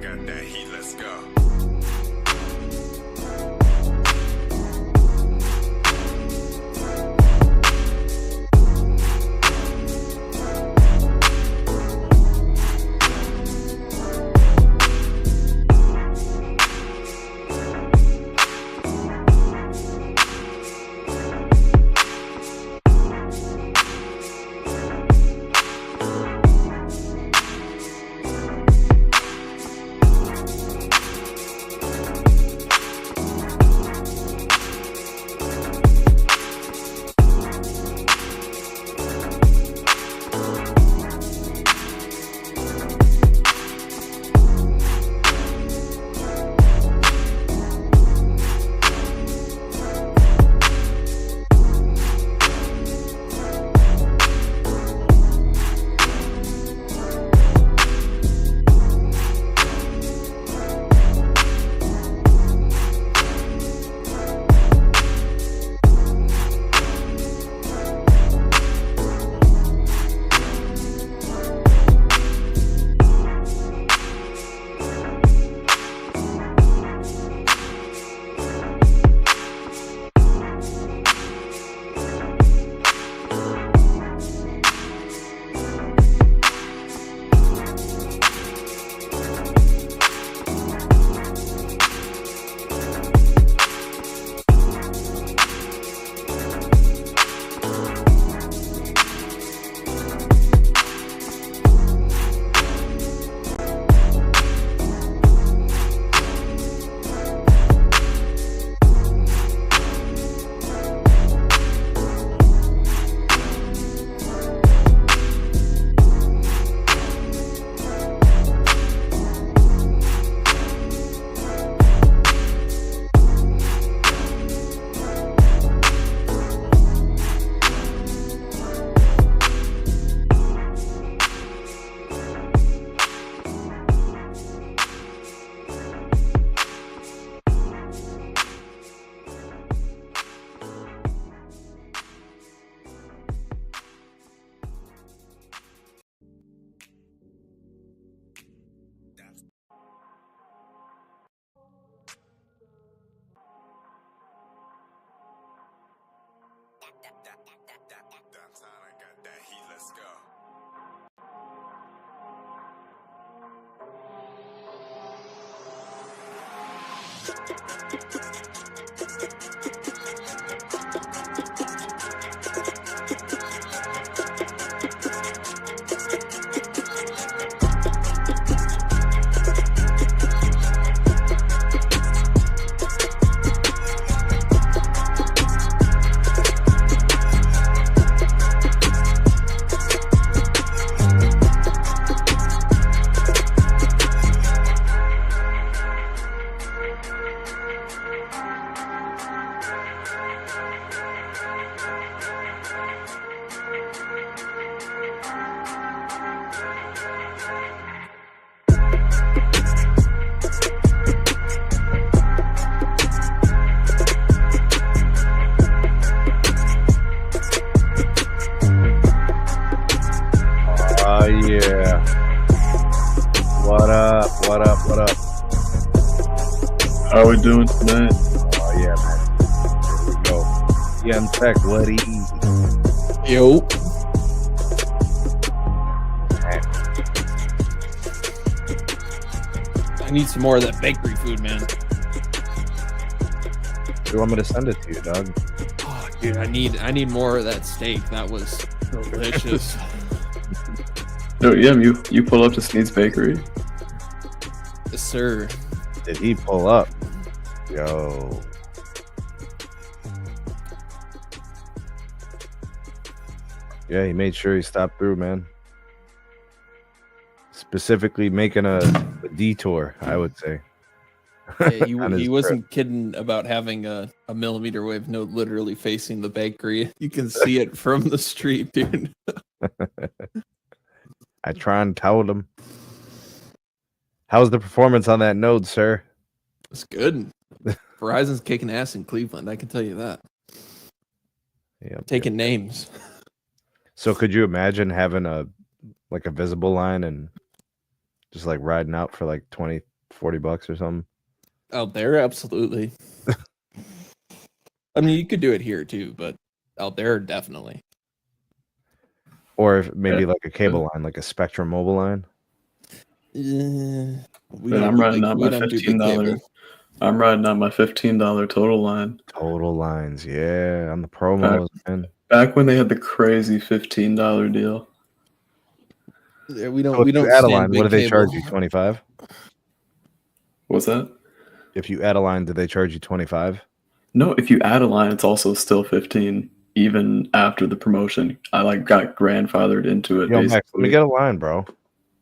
got that heat, let's go. Downtown, I got that heat, let's go. Yeah. What up? What up? What up? How are we doing tonight? Oh yeah, man. Here we go. EM Tech, what easy. Yo. I need some more of that bakery food, man. You want me to send it to you, dog? Oh, dude, I need more of that steak. That was delicious. No, yeah, you pull up to Sneed's Bakery. Yes, sir. Did he pull up? Yo. Yeah, he made sure he stopped through, man. Specifically making a detour, I would say. Yeah, he wasn't kidding about having a millimeter wave node literally facing the bakery. You can see it from the street, dude. I try and tell them. How's the performance on that node, sir? It's good. Verizon's kicking ass in Cleveland, I can tell you that. Yep, Taking names. So could you imagine having a visible line and just like riding out for like 20, $40 or something. Out there, absolutely. I mean, you could do it here too, but out there, definitely. Or if maybe like a cable line, like a Spectrum mobile line. Yeah, I'm riding out my $15. I'm riding out my $15 total line. Total lines, yeah, on the promos, man. Back when they had the crazy $15 deal. Yeah, we don't. So we don't add a stand line. big What do they cable. charge you? 25. What's that? If you add a line, do they charge you 25? No, if you add a line, it's also still 15, even after the promotion. I like got grandfathered into it. Yo, Max, let me get a line, bro.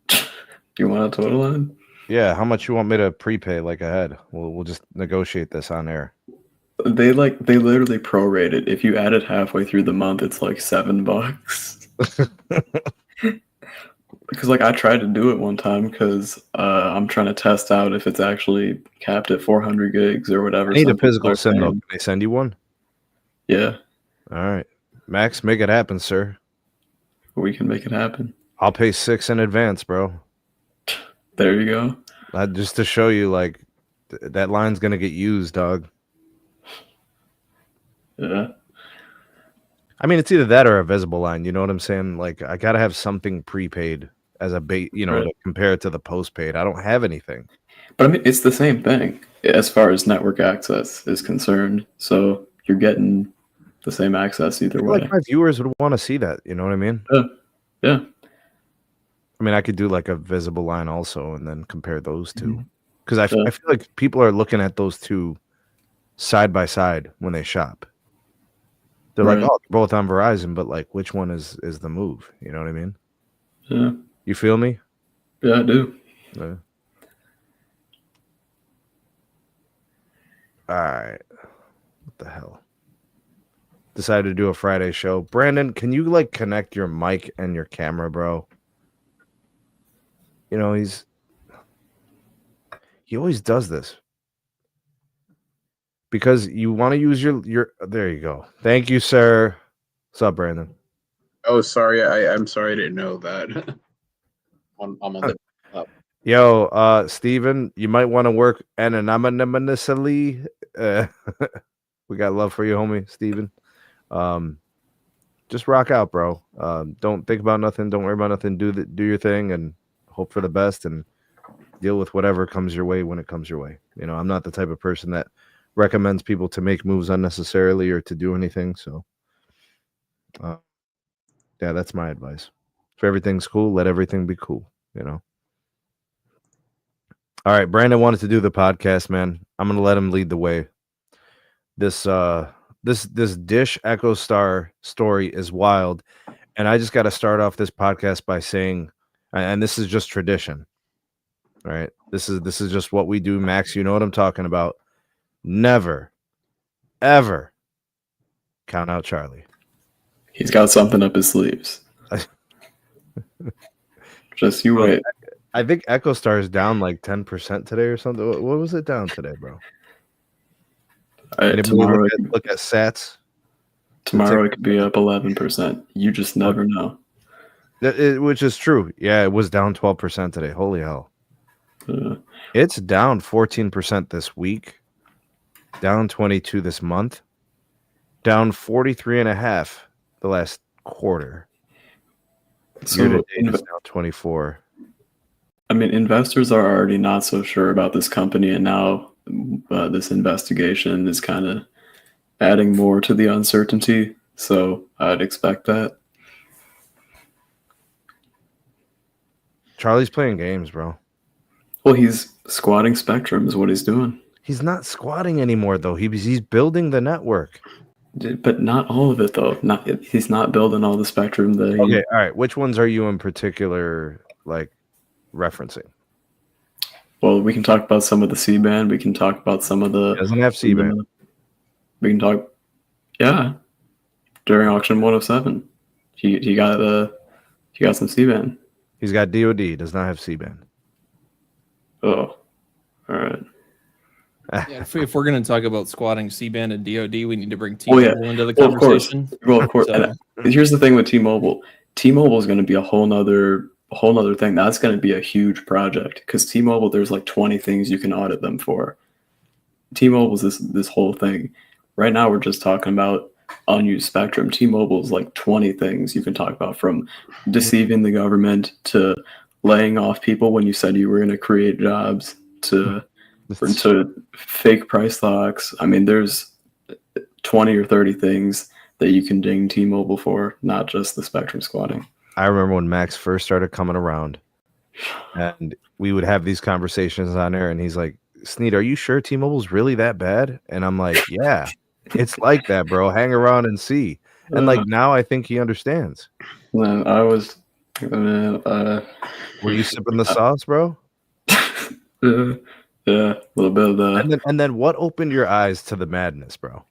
Do you want a total line? Yeah, how much you want me to prepay like ahead? We'll just negotiate this on air. They literally prorate it. If you add it halfway through the month, it's like $7. Because like I tried to do it one time because I'm trying to test out if it's actually capped at 400 gigs or whatever. I need a physical SIM though. Can they send you one? Yeah. All right, Max, make it happen, sir. We can make it happen. I'll pay $6 in advance, bro. There you go. Just to show you, like, that line's gonna get used, dog. Yeah. I mean, it's either that or a visible line. You know what I'm saying? Like, I gotta have something prepaid as a bait, you know, Right. to compare it to the postpaid. I don't have anything. But I mean, it's the same thing as far as network access is concerned. So you're getting the same access either way. Like my viewers would want to see that. You know what I mean? Yeah. I mean, I could do like a visible line also, and then compare those two. Mhm. Because I feel like people are looking at those two side by side when they shop. They're like, oh, they're both on Verizon, but like, which one is the move? You know what I mean? Yeah. You feel me? Yeah, I do. Yeah. All right. What the hell? Decided to do a Friday show. Brandon, can you like connect your mic and your camera, bro? You know, he always does this. Because you want to use your there you go. Thank you, sir. What's up, Brandon? Oh, sorry. I'm sorry I didn't know that. I'm on the up. Yo, Steven, you might want to work anonymously. We got love for you, homie, Steven. Just rock out, bro. Don't think about nothing. Don't worry about nothing. Do your thing and hope for the best and deal with whatever comes your way when it comes your way. You know, I'm not the type of person that recommends people to make moves unnecessarily or to do anything. So, yeah, that's my advice. If everything's cool, let everything be cool, you know? All right. Brandon wanted to do the podcast, man. I'm going to let him lead the way. This Dish-Echostar story is wild. And I just got to start off this podcast by saying, and this is just tradition, right? This is just what we do. Max, you know what I'm talking about. Never, ever count out Charlie. He's got something up his sleeves. Just you wait. I think Echostar is down like 10% today or something. What was it down today, bro? Tomorrow, look at sats. Tomorrow it could be up 11%. You just never know. Which is true. Yeah, it was down 12% today. Holy hell. It's down 14% this week. Down 22 this month. Down 43.5 the last quarter. So, year to date is down 24. I mean, investors are already not so sure about this company, and now this investigation is kind of adding more to the uncertainty. So I'd expect that. Charlie's playing games, bro. Well, he's squatting spectrum is what he's doing. He's not squatting anymore, though. He's building the network. But not all of it, though. He's not building all the spectrum that he... Okay, all right. Which ones are you in particular, like, referencing? Well, we can talk about some of the C-band. We can talk about some of the... He doesn't have C-band. We can talk... Yeah. During auction 107. He got some C-band. He's got DOD. Does not have C-band. Oh. All right. Yeah, if we're going to talk about squatting C-band and DOD, we need to bring T-Mobile into the conversation. Of course. And here's the thing with T-Mobile. T-Mobile is going to be a whole nother a whole other thing. That's going to be a huge project because T-Mobile, there's like 20 things you can audit them for. T-Mobile's this whole thing. Right now, we're just talking about unused spectrum. T-Mobile's like 20 things you can talk about, from deceiving the government to laying off people when you said you were going to create jobs to fake price locks. I mean, there's 20 or 30 things that you can ding T-Mobile for, not just the spectrum squatting. I remember when Max first started coming around, and we would have these conversations on there, and he's like, Sneed, are you sure T-Mobile's really that bad? And I'm like, yeah, it's like that, bro. Hang around and see. And like now I think he understands. Man, I was were you sipping the sauce, bro? Yeah, a little bit of that. And then what opened your eyes to the madness, bro?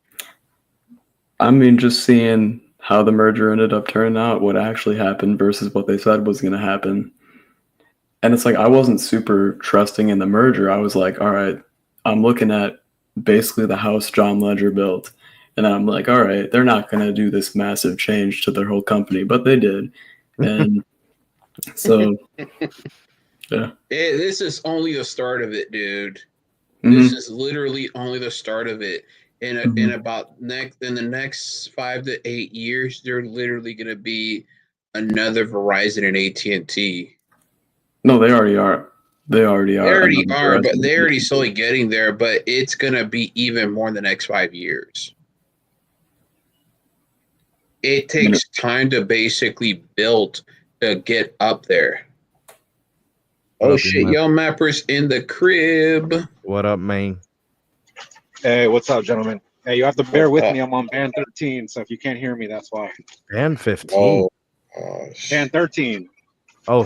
I mean, just seeing how the merger ended up turning out, what actually happened versus what they said was going to happen. And it's like, I wasn't super trusting in the merger. I was like, all right, I'm looking at basically the house John Ledger built. And I'm like, all right, they're not going to do this massive change to their whole company, but they did. And so, yeah. This is only the start of it, dude. This is literally only the start of it. In the next 5 to 8 years, they're literally going to be another Verizon and AT&T. No, they already are. They already are, but they're already slowly getting there. But it's going to be even more in the next 5 years. It takes time to basically build to get up there. Oh shit, Yo Mapper's in the crib. What up, man? Hey, what's up, gentlemen? Hey, you have to bear with me. I'm on band 13, so if you can't hear me, that's why. Band 15? Band 13. Oh,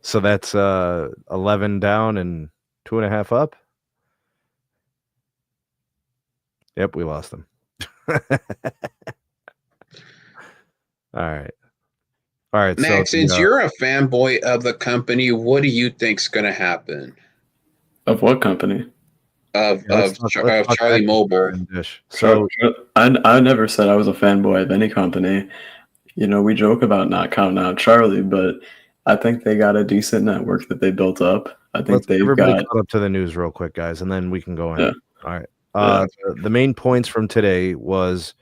So that's 11 down and 2.5 up? Yep, we lost them. All right. Max, so, since you're a fanboy of the company, what do you think's going to happen? Of what company? Of Charlie Mobile. So I never said I was a fanboy of any company. You know, we joke about not counting out Charlie, but I think they got a decent network that they built up. I think everybody caught up to the news real quick, guys, and then we can go in. Yeah. All right. The main points from today was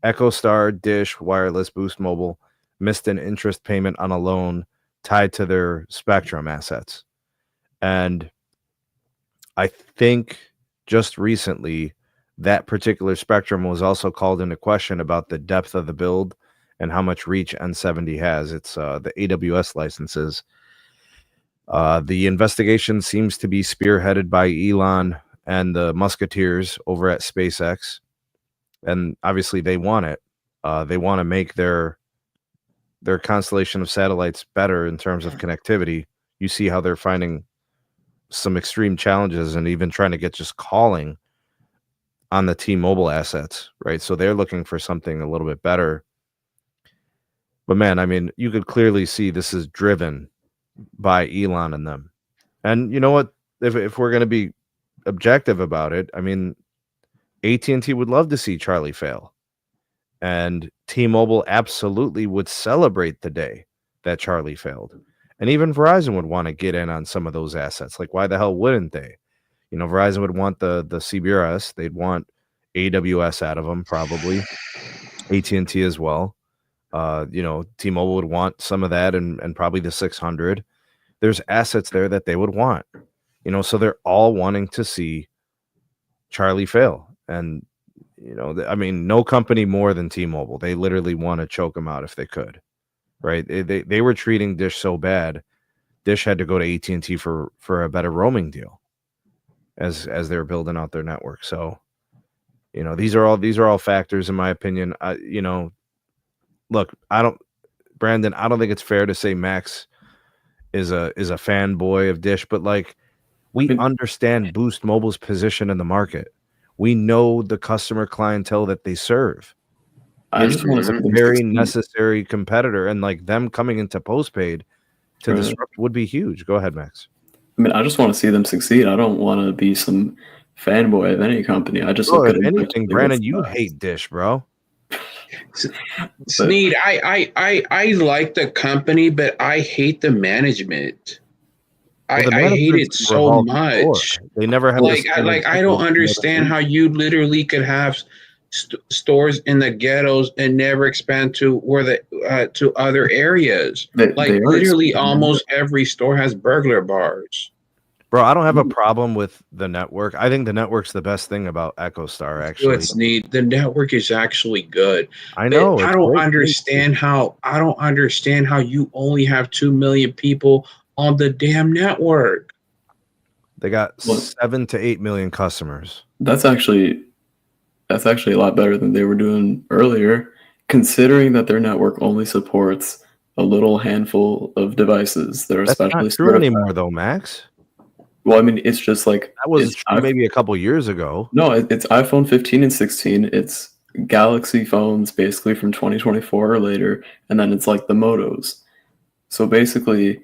Echostar, Dish, Wireless, Boost Mobile missed an interest payment on a loan tied to their spectrum assets. And I think just recently that particular spectrum was also called into question about the depth of the build and how much reach N70 has. It's the AWS licenses. The investigation seems to be spearheaded by Elon and the Musketeers over at SpaceX. And obviously they want it. They want to make their constellation of satellites better in terms of connectivity. You see how they're finding some extreme challenges and even trying to get just calling on the T-Mobile assets, right? So they're looking for something a little bit better. But man, I mean, you could clearly see this is driven by Elon and them. And you know what? If we're going to be objective about it, I mean, AT&T would love to see Charlie fail. And T-Mobile absolutely would celebrate the day that Charlie failed. And even Verizon would want to get in on some of those assets. Like, why the hell wouldn't they? You know, Verizon would want the cbrs. They'd want AWS out of them, probably. AT&T as well. You know, T-Mobile would want some of that and probably the 600. There's assets there that they would want. You know, so they're all wanting to see Charlie fail. And, you know, I mean, no company more than T-Mobile. They literally want to choke them out if they could. Right? They were treating Dish so bad. Dish had to go to AT&T for a better roaming deal as they were building out their network. So, you know, these are all factors in my opinion. You know, look, Brandon, I don't think it's fair to say Max is a fanboy of Dish, but like, we understand Boost Mobile's position in the market. We know the customer clientele that they serve. It's a very necessary competitor, and like them coming into postpaid to disrupt would be huge. Go ahead, Max. I mean, I just want to see them succeed. I don't want to be some fanboy of any company. I just look at anything. Brandon, you hate Dish, bro. Sneed, I like the company, but I hate the management. I hate it management's so revolving door. much. They never have Like I don't understand how you literally could have stores in the ghettos and never expand to where the to other areas. Like literally, almost every store has burglar bars. Bro, I don't have a problem with the network. I think the network's the best thing about Echostar, actually. It's neat. The network is actually good. I know. I don't understand how you only have 2 million people on the damn network. They got 7 to 8 million customers. That's actually a lot better than they were doing earlier, considering that their network only supports a little handful of devices that are especially not true anymore, though, Max. Well, I mean, it's just like that was maybe a couple years ago. No, it's iPhone 15 and 16. It's Galaxy phones basically from 2024 or later, and then it's like the Motos. So basically,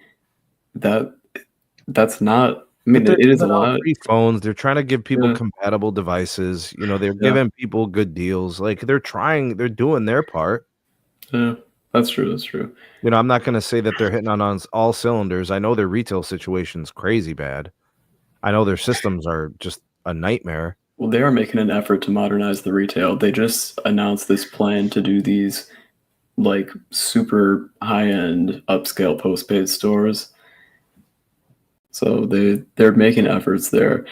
that's not. I mean, it is a lot. Free phones. They're trying to give people compatible devices. You know, they're giving people good deals. Like they're doing their part. Yeah, that's true. That's true. You know, I'm not going to say that they're hitting on all cylinders. I know their retail situation's crazy bad. I know their systems are just a nightmare. Well, they are making an effort to modernize the retail. They just announced this plan to do these like super high-end upscale postpaid stores. So they're making efforts there.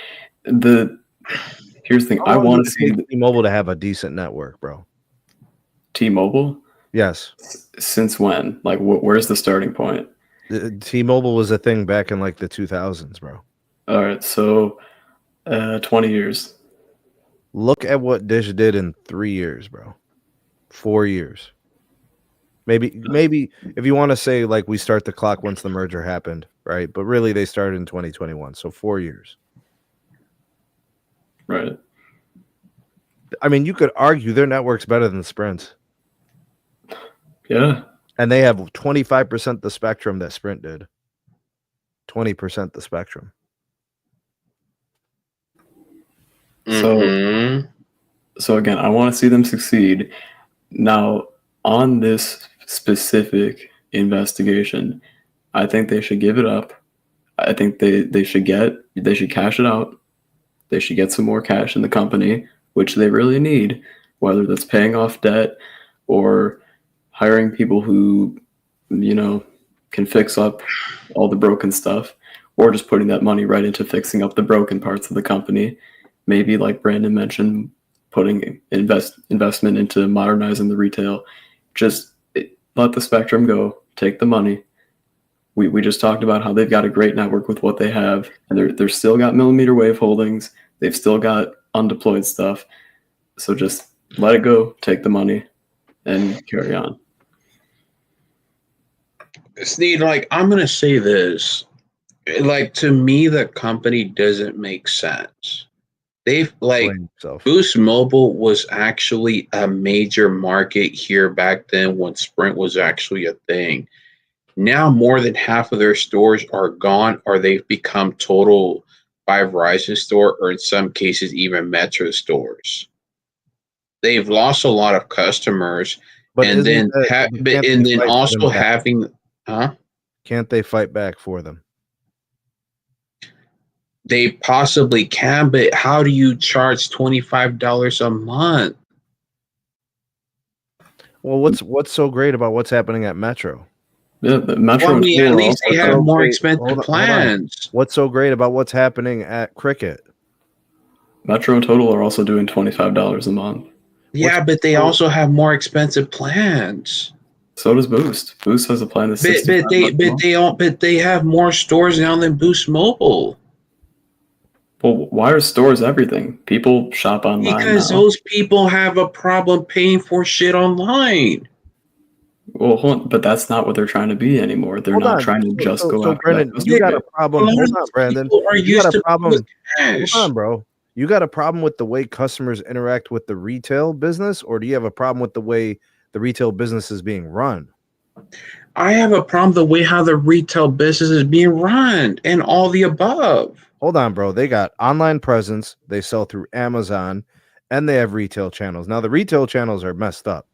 Here's the thing. I want to see T-Mobile to have a decent network, bro. T-Mobile? Yes. Since when? Like, where's the starting point? T-Mobile was a thing back in like the 2000s, bro. All right, so 20 years. Look at what Dish did in 3 years, bro. 4 years. Maybe if you want to say like we start the clock once the merger happened, right? But really they started in 2021, so 4 years. Right. I mean, you could argue their network's better than Sprint's. Yeah. And they have 25% the spectrum that Sprint did. 20% the spectrum. So again, I want to see them succeed. Now, on this specific investigation, I think they should give it up. I think they should cash it out. They should get some more cash in the company, which they really need, whether that's paying off debt or hiring people who, you know, can fix up all the broken stuff, or just putting that money right into fixing up the broken parts of the company. Maybe, like Brandon mentioned, putting investment into modernizing the retail. Just let the spectrum go. Take the money. We just talked about how they've got a great network with what they have, and they're still got mmWave holdings. They've still got undeployed stuff. So just let it go. Take the money, and carry on. Sneed, like I'm gonna say this, like to me, the company doesn't make sense. They've like Boost Mobile was actually a major market here back then when Sprint was actually a thing. Now more than half of their stores are gone, or they've become total by Verizon store, or in some cases even Metro stores. They've lost a lot of customers, but and then also having, Can't they fight back for them? They possibly can, but how do you charge $25 a month? Well, what's so great about what's happening at Metro? Yeah, the Metro. Well, I mean, at least they have more expensive plans. What's so great about what's happening at Cricket? Metro and Total are also doing $25 a month. Yeah, but they also have more expensive plans. So does Boost. Boost has a plan that's but they have more stores now than Boost Mobile. Well, why are stores everything? People shop online because those people have a problem paying for shit online. Well, hold on, but that's not what they're trying to be anymore. They're not trying to just go after Brandon, that. You got a problem. Hold on, Brandon. You got a problem. Hold on, bro. You got a problem with the way customers interact with the retail business, or do you have a problem with the way the retail business is being run? I have a problem the way how the retail business is being run and all the above. Hold on, bro. They got online presence. They sell through Amazon, and they have retail channels. Now, the retail channels are messed up.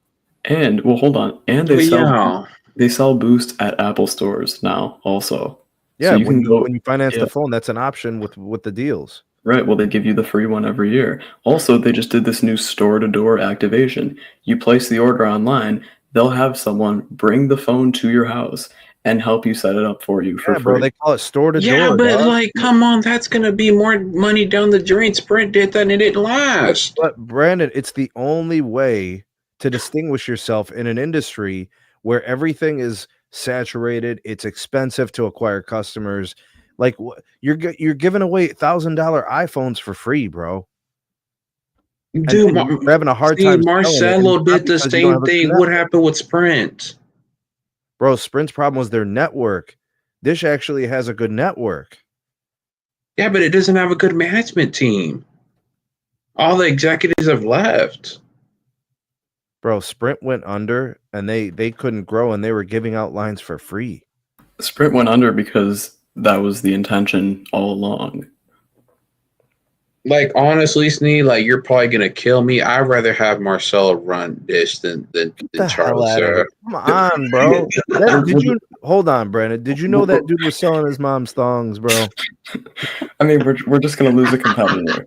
And well, hold on. And they sell Boost at Apple stores now also. Yeah, so you can go when you finance the phone, that's an option with the deals. Right. Well, they give you the free one every year. Also, they just did this new store-to-door activation. You place the order online, they'll have someone bring the phone to your house and help you set it up for you for free. Bro, they call it store-to-door. Yeah, but like, come on, that's gonna be more money down the drain. Sprint did that and it didn't last. But Brandon, it's the only way to distinguish yourself in an industry where everything is saturated. It's expensive to acquire customers. Like you're giving away $1,000 iPhones for free, bro. Dude, you're having a hard time. Marcelo did the same thing. What happened with Sprint? Bro, Sprint's problem was their network. Dish actually has a good network. Yeah, but it doesn't have a good management team. All the executives have left. Bro, Sprint went under and they couldn't grow and they were giving out lines for free. Sprint went under because that was the intention all along. Like, honestly, Sneed, like, you're probably gonna kill me. I'd rather have Marcelo run Dish than Charles. Come on, bro. Hold on, Brandon. Did you know that dude was selling his mom's thongs, bro? I mean, we're just gonna lose a competitor.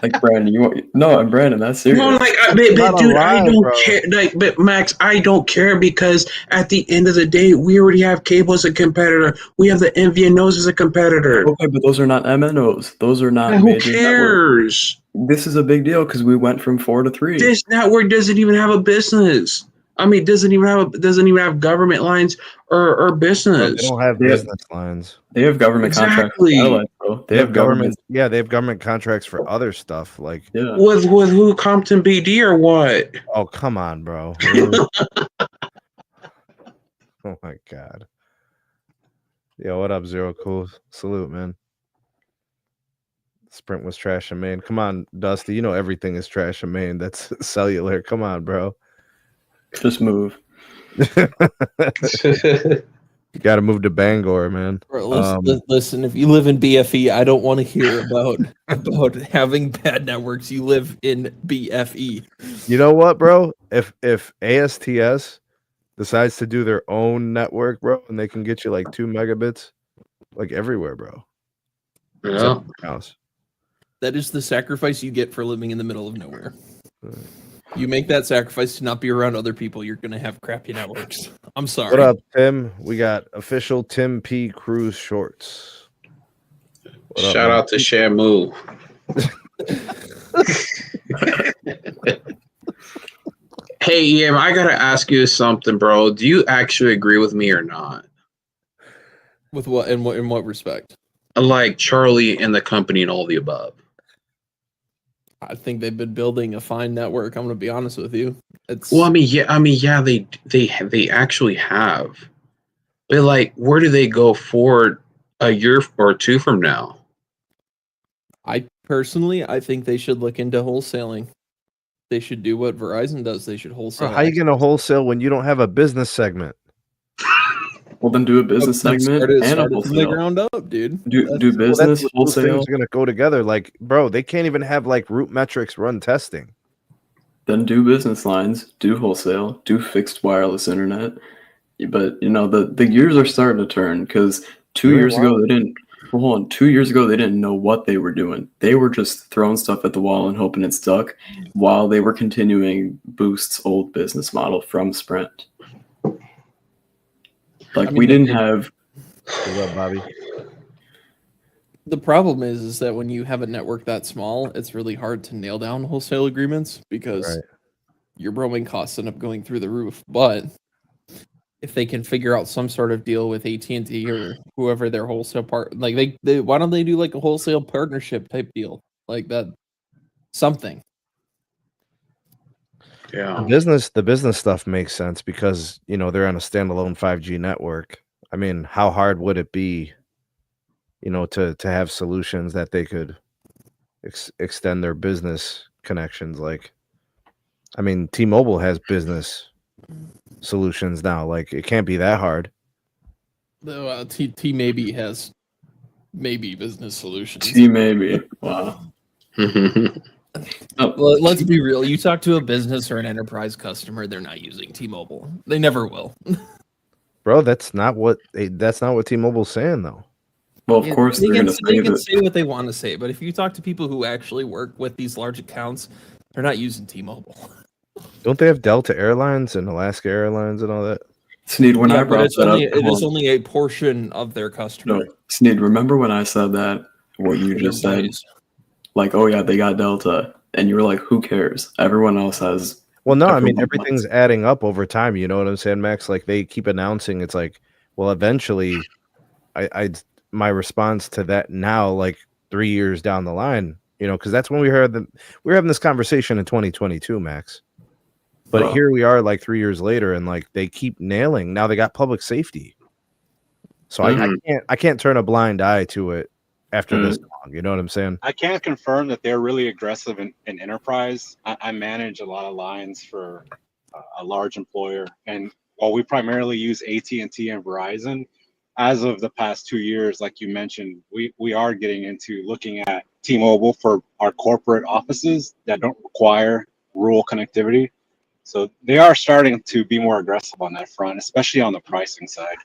Like Brandon, I'm Brandon. That's serious. No, like, dude, I don't care. Like, but Max, I don't care because at the end of the day, we already have cable as a competitor. We have the MVNOs as a competitor. Okay, but those are not MNOs. Those are not. Who cares? This is a big deal because we went from 4 to 3. This network doesn't even have a business. I mean, doesn't even have government lines or business. They don't have business lines. They have government contracts. Bro. They have government. Yeah, they have government contracts for other stuff, like with who? Compton BD or what? Oh, come on, bro. Oh my god. Yo, what up, Zero Cool? Salute, man. Sprint was trash in Maine. Come on, Dusty. You know everything is trash in Maine. That's Cellular. Come on, bro. Just move. You got to move to Bangor, man. Bro, listen, if you live in BFE, I don't want to hear about having bad networks. You live in BFE. You know what, bro? If ASTS decides to do their own network, bro, and they can get you like 2 megabits, like everywhere, bro. Yeah. House. That is the sacrifice you get for living in the middle of nowhere. You make that sacrifice to not be around other people, you're going to have crappy networks. I'm sorry. What up, Tim? We got official Tim P. Cruz shorts. Shout out to Shamu. Hey, Ian, I got to ask you something, bro. Do you actually agree with me or not? With what? In what respect? Like Charlie and the company and all the above. I think they've been building a fine network. I'm going to be honest with you. They actually have. But like, where do they go forward a year or two from now? I think they should look into wholesaling. They should do what Verizon does. They should wholesale. How are you going to wholesale when you don't have a business segment? Well, then do a business segment and a wholesale. From the ground up, dude. Do business, wholesale. Things are going to go together. Like, bro, they can't even have like root metrics run testing. Then do business lines, do wholesale, do fixed wireless internet. But the gears are starting to turn because 2 years ago they didn't. Well, hold on. 2 years ago they didn't know what they were doing. They were just throwing stuff at the wall and hoping it stuck, while they were continuing Boost's old business model from Sprint. Like, we didn't have. What's up, Bobby? The problem is that when you have a network that small, it's really hard to nail down wholesale agreements because your roaming costs end up going through the roof. But if they can figure out some sort of deal with AT&T or whoever their wholesale part, like they why don't they do like a wholesale partnership type deal like that? Something. Yeah. The business stuff makes sense because, they're on a standalone 5G network. I mean, how hard would it be, to have solutions that they could extend their business connections? Like, I mean, T-Mobile has business solutions now. Like, it can't be that hard. T maybe has business solutions. T maybe. Wow. Well, let's be real. You talk to a business or an enterprise customer, they're not using T-Mobile. They never will. Bro, that's not what T-Mobile's saying though. Well, of course they they're can, going to they say can that. say what they want to say, but if you talk to people who actually work with these large accounts, they're not using T-Mobile. Don't they have Delta Airlines and Alaska Airlines and all that? Sneed, when I brought that up, it is only a portion of their customer. No, Sneed, remember when I said that? What you just said? Like, oh yeah, they got Delta, and you were like, who cares? Everyone else has. Well, no, I mean everything's adding up over time. You know what I'm saying, Max? Like they keep announcing, it's like, well, eventually, my response to that now, like 3 years down the line, you know, because that's when we were having this conversation in 2022, Max. But here we are, like 3 years later, and like they keep nailing. Now they got public safety, so I can't turn a blind eye to it after this long. You know what I'm saying? I can't confirm that they're really aggressive in enterprise. I manage a lot of lines for a large employer, and while we primarily use AT&T and Verizon, as of the past 2 years, like you mentioned, we are getting into looking at T-Mobile for our corporate offices that don't require rural connectivity. So they are starting to be more aggressive on that front, especially on the pricing side.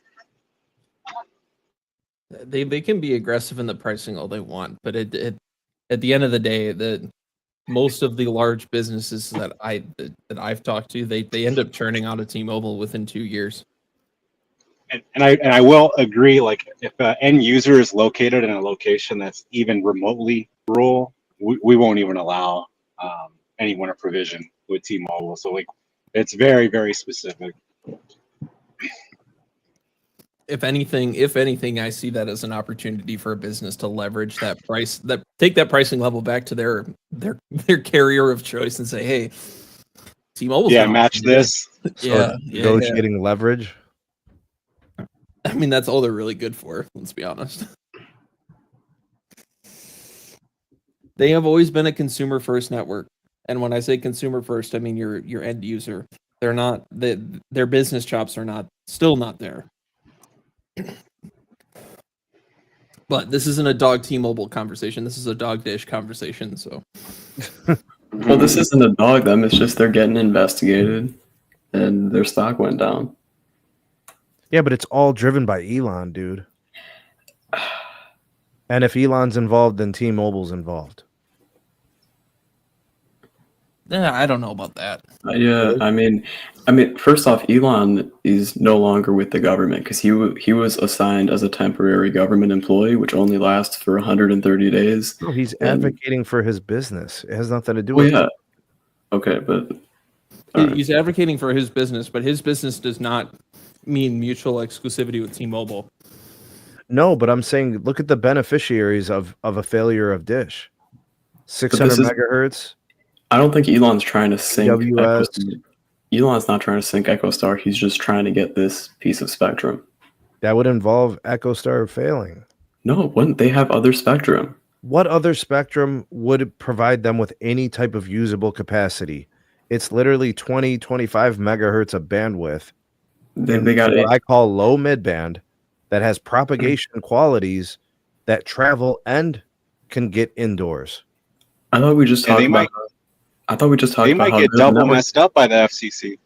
They can be aggressive in the pricing all they want, but at the end of the day, most of the large businesses that I've talked to, they end up churning out a T-Mobile within 2 years. And I will agree, like if an end user is located in a location that's even remotely rural, we won't even allow any winter provision with T-Mobile. So like it's very, very specific. If anything, I see that as an opportunity for a business to leverage that price, take that pricing level back to their carrier of choice and say, hey, T-Mobile. Yeah, match this. Negotiating leverage. I mean, that's all they're really good for. Let's be honest. They have always been a consumer first network. And when I say consumer first, I mean your end user. They're not their business chops are still not there. But this isn't a dog T-Mobile conversation. This is a dog Dish conversation. So, well, this isn't a dog them. It's just they're getting investigated, and their stock went down. Yeah, but it's all driven by Elon, dude. And if Elon's involved, then T-Mobile's involved. Yeah, I don't know about that. Yeah, I mean, first off, Elon is no longer with the government because he was assigned as a temporary government employee, which only lasts for 130 days. No, he's advocating for his business. It has nothing to do with it. Okay, but he's advocating for his business, but his business does not mean mutual exclusivity with T-Mobile. No, but I'm saying look at the beneficiaries of a failure of Dish. 600 megahertz. I don't think Elon's trying to sink AWS. Elon's not trying to sink Echostar. He's just trying to get this piece of spectrum. That would involve Echostar failing. No, it wouldn't. They have other spectrum. What other spectrum would provide them with any type of usable capacity? It's literally 20, 25 megahertz of bandwidth. They got what I call low mid-band that has propagation qualities that travel and can get indoors. I thought we just talked about They might get double messed up by the FCC.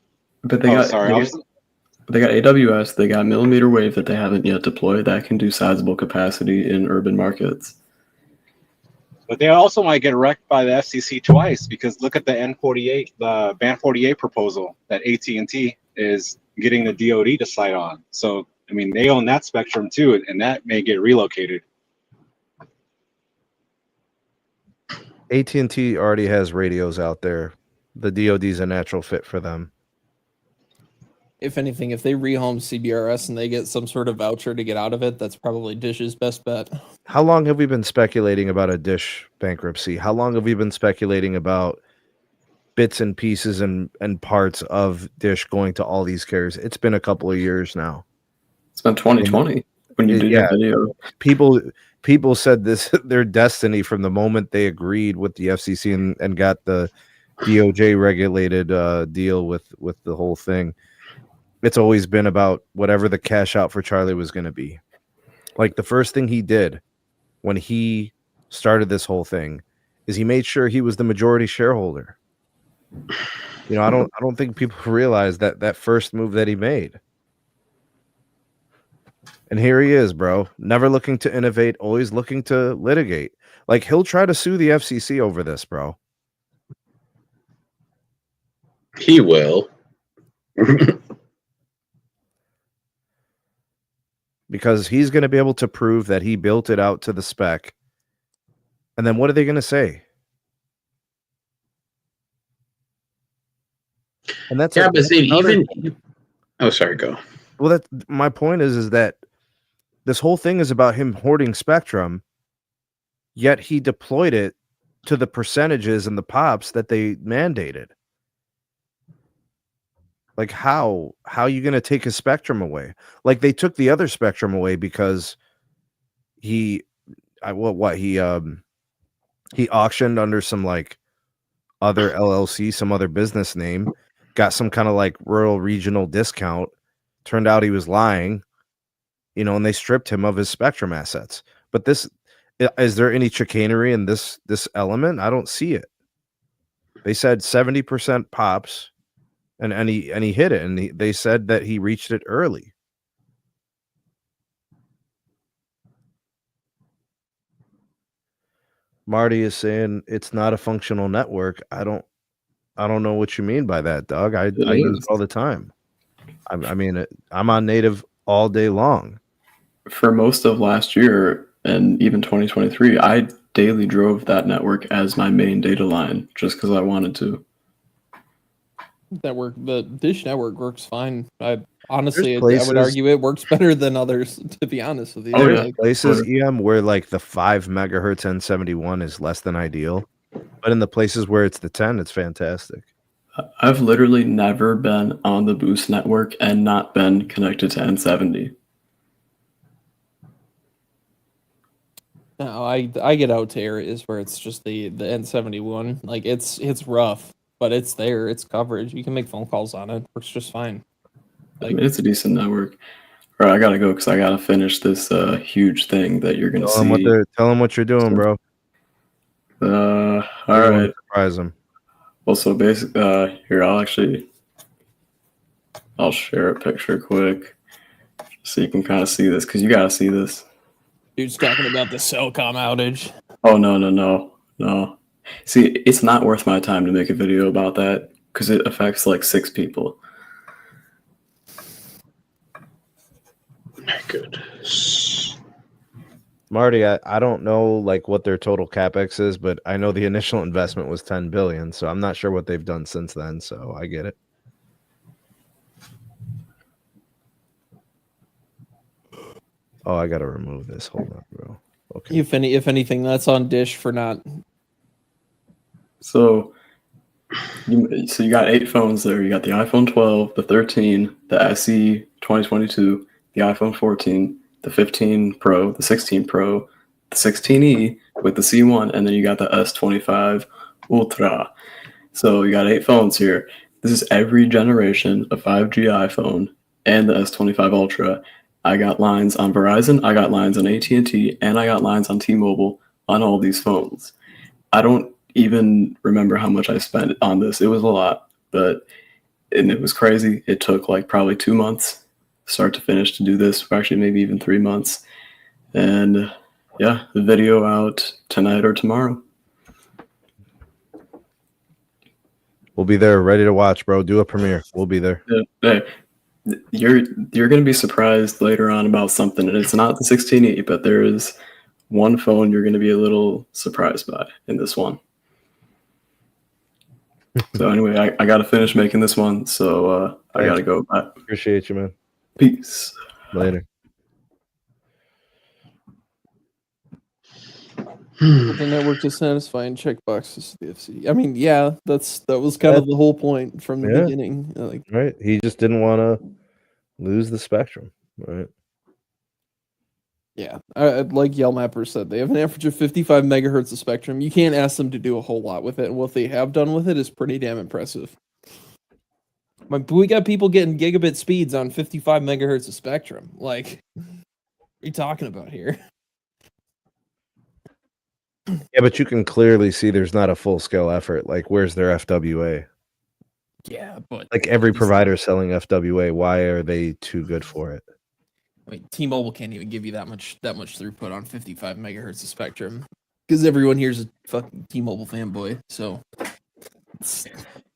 But they got AWS, they got mmWave that they haven't yet deployed that can do sizable capacity in urban markets. But they also might get wrecked by the FCC twice because look at the N48, the Band 48 proposal that AT&T is getting the DoD to cite on. So, I mean, they own that spectrum too, and that may get relocated. AT&T already has radios out there. The DoD is a natural fit for them. If anything, if they rehome CBRS and they get some sort of voucher to get out of it, that's probably Dish's best bet. How long have we been speculating about a Dish bankruptcy? How long have we been speculating about bits and pieces and parts of Dish going to all these carriers? It's been a couple of years now. It's been 2020 when you did that video. People said this their destiny from the moment they agreed with the FCC and got the DOJ regulated deal with the whole thing. It's always been about whatever the cash out for Charlie was going to be. Like the first thing he did when he started this whole thing is he made sure he was the majority shareholder. You know, I don't think people realize that first move that he made. And here he is, bro, never looking to innovate, always looking to litigate. Like, he'll try to sue the FCC over this, bro. He will. Because he's going to be able to prove that he built it out to the spec. And then what are they going to say? And that's yeah, but see, even oh, sorry, go. Well, that my point is that this whole thing is about him hoarding spectrum, yet he deployed it to the percentages and the pops that they mandated. Like, how are you going to take his spectrum away? Like, they took the other spectrum away because he auctioned under some like other LLC, some other business name, got some kind of like rural regional discount. Turned out he was lying, you know, and they stripped him of his spectrum assets. But this, is there any chicanery in this element? I don't see it. They said 70% pops, and he hit it, and they said that he reached it early. Marty is saying it's not a functional network. I don't know what you mean by that, dog. I use it all the time. I mean, I'm on native all day long. For most of last year and even 2023, I daily drove that network as my main data line just because I wanted to. The Dish network works fine. Honestly, I places, would argue it works better than others, to be honest with you. Oh, yeah. Places, EM, where like the 5 megahertz N71 is less than ideal. But in the places where it's the 10, it's fantastic. I've literally never been on the Boost network and not been connected to N70. No, I get out to areas where it's just the N71. Like, it's rough, but it's there. It's coverage. You can make phone calls on it. Works just fine. Like, I mean, it's a decent network. All right, I gotta go because I gotta finish this huge thing that you're gonna see. Tell them what you're doing, bro. All right. Surprise them. Well, so basically, here I'll share a picture quick so you can kind of see this because you gotta see this. Dude's talking about the Cellcom outage. Oh no. See, it's not worth my time to make a video about that because it affects like 6 people. My goodness. Marty, I don't know like what their total capex is, but I know the initial investment was $10 billion, so I'm not sure what they've done since then. So I get it. Oh, I gotta remove this. Hold on, bro. Okay. If anything, that's on Dish for not. So you got 8 phones there. You got the iPhone 12, the 13, the SE 2022, the iPhone 14, the 15 Pro, the 16 Pro, the 16e with the C1, and then you got the S25 Ultra. So you got 8 phones here. This is every generation of 5G iPhone and the S25 Ultra. I got lines on Verizon, I got lines on AT&T, and I got lines on T-Mobile on all these phones. I don't even remember how much I spent on this. It was a lot, and it was crazy. It took like probably 2 months, start to finish, to do this. Actually, maybe even 3 months. And yeah, the video out tonight or tomorrow. We'll be there, ready to watch, bro. Do a premiere. We'll be there. Yeah. You're going to be surprised later on about something, and it's not the 16e, but there is one phone you're going to be a little surprised by in this one. So anyway, I got to finish making this one, so I got to go. Bye. Appreciate you, man. Peace. Later. The network dissatisfying checkboxes to the FC. I mean, yeah, that was kind of the whole point from the beginning. Like, right, he just didn't want to lose the spectrum, right? Yeah, like Yellmapper said, they have an average of 55 megahertz of spectrum. You can't ask them to do a whole lot with it, and what they have done with it is pretty damn impressive. We got people getting gigabit speeds on 55 megahertz of spectrum. Like, what are you talking about here? Yeah, but you can clearly see there's not a full scale effort. Like, where's their FWA? Yeah, but Like every provider selling FWA, why are they too good for it? I mean, T-Mobile can't even give you that much throughput on 55 megahertz of spectrum because everyone here's a fucking T-Mobile fanboy. So,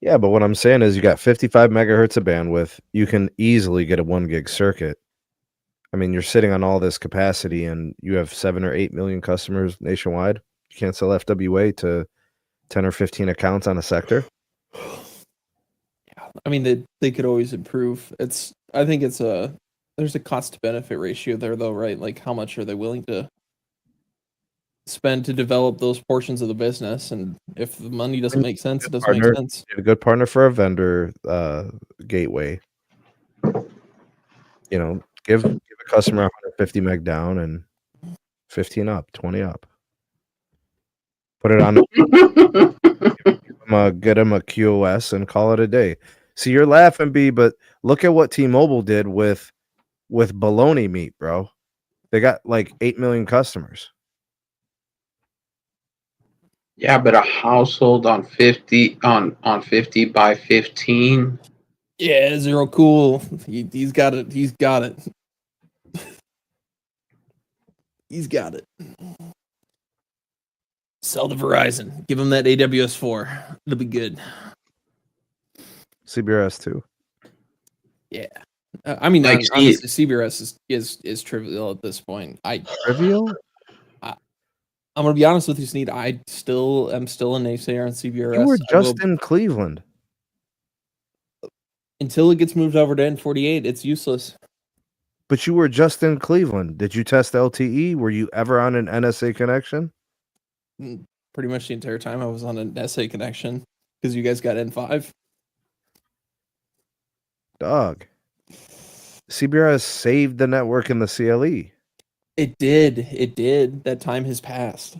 yeah, but what I'm saying is, you got 55 megahertz of bandwidth. You can easily get a 1 gig circuit. I mean, you're sitting on all this capacity, and you have 7 or 8 million customers nationwide. You can't sell FWA to 10 or 15 accounts on a sector. Yeah, I mean, they could always improve. I think there's a cost to benefit ratio there, though, right? Like, how much are they willing to spend to develop those portions of the business? And if the money doesn't make sense, it doesn't make sense. A good partner for a vendor gateway. You know, give a customer 150 meg down and 15 up, 20 up. Put it on. Get them a QoS and call it a day. See, you're laughing, B, but look at what T-Mobile did with bologna meat, bro. They got like 8 million customers. Yeah, but a household on 50 by 15. Yeah, Zero Cool. He's got it. He's got it. He's got it. Sell to Verizon. Give him that AWS4. It'll be good. CBRS too. Yeah. I mean, Like honestly, CBRS is trivial at this point. Trivial? I'm gonna be honest with you, Sneed. I'm still a naysayer on CBRS. You were just in Cleveland. Until it gets moved over to N48, it's useless. But you were just in Cleveland. Did you test LTE? Were you ever on an NSA connection? Pretty much the entire time I was on an SA connection because you guys got N5. Dog. CBRS saved the network in the CLE. It did. That time has passed.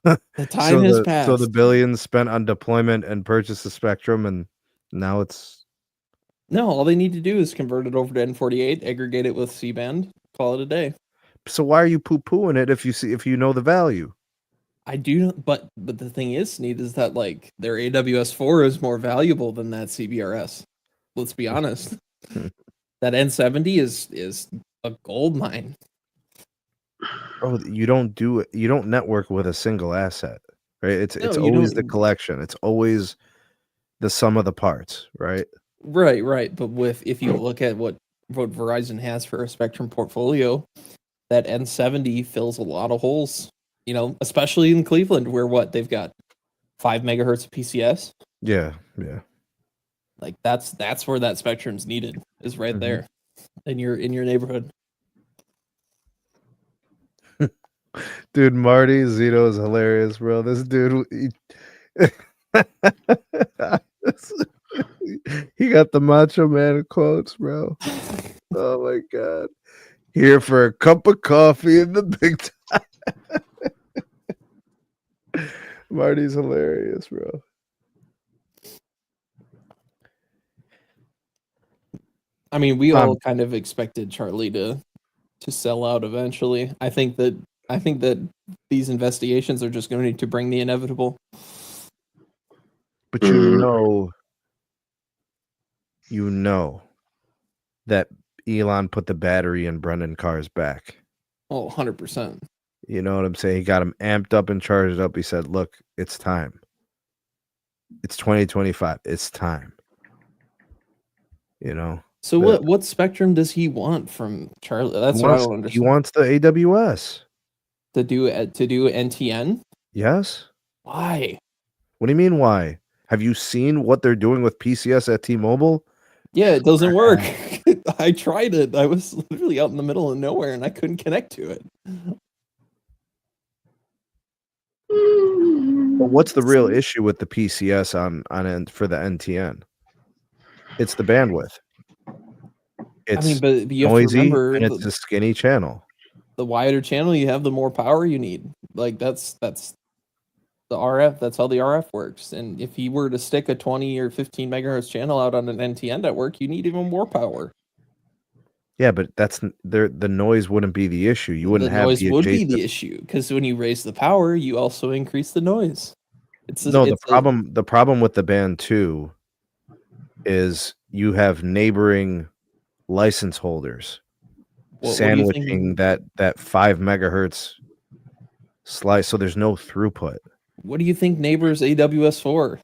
The time has passed. So the billions spent on deployment and purchase of spectrum, and now it's... No, all they need to do is convert it over to N48, aggregate it with C-band, call it a day. So why are you poo-pooing it if you know the value? I do, but the thing is, Sneed, is that like their AWS4 is more valuable than that CBRS. Let's be honest. That N70 is a gold mine. Bro, you don't network with a single asset, right? It's always the collection. It's always the sum of the parts, right? Right. But if you look at what Verizon has for a spectrum portfolio, that N70 fills a lot of holes. You know, especially in Cleveland, where they've got 5 megahertz of PCS. Yeah. Like that's where that spectrum's needed, is right there in your neighborhood. Dude, Marty Zito is hilarious, bro. This dude, he got the Macho Man quotes, bro. Oh my god! Here for a cup of coffee in the big time. Marty's hilarious, bro. I mean, we all kind of expected Charlie to sell out eventually. I think that these investigations are just going to bring the inevitable. But you know that Elon put the battery in Brendan Carr's back. Oh, 100%. You know what I'm saying? He got him amped up and charged up. He said, look, it's time. It's 2025. It's time. You know? So what spectrum does he want from Charlie? That's what I don't understand. He wants the AWS. To do NTN? Yes. Why? What do you mean why? Have you seen what they're doing with PCS at T-Mobile? Yeah, it doesn't work. I tried it. I was literally out in the middle of nowhere and I couldn't connect to it. But what's the real issue with the PCS on for the NTN? It's the bandwidth. It's but you have noisy, to remember, and it's a skinny channel. The wider channel you have, the more power you need. Like that's the RF. That's how the RF works. And if you were to stick a 20 or 15 megahertz channel out on an NTN network, you need even more power. Yeah, but that's there. The noise wouldn't be the issue. You wouldn't The have noise the would be adjacent. the issue because when you raise the power, you also increase the noise. No, the problem with the band 2 is you have neighboring license holders what do you sandwiching think? that 5 megahertz slice, so there's no throughput. What do you think neighbors AWS for?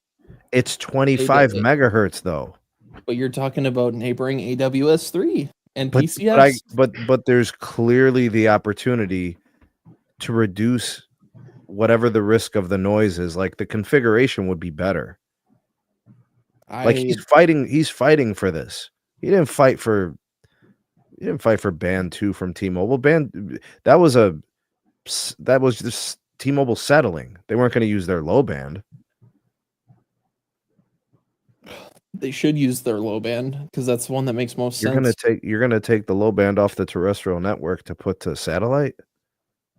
It's 25 megahertz though. But you're talking about neighboring AWS 3 and But PCS. but there's clearly the opportunity to reduce whatever the risk of the noise is. Like the configuration would be better. Like he's fighting for this. He didn't fight for band 2 from T-Mobile. That was just T-Mobile settling. They weren't going to use their low band. They should use their low band because that's the one that makes most You're sense. You're gonna take the low band off the terrestrial network to put to satellite.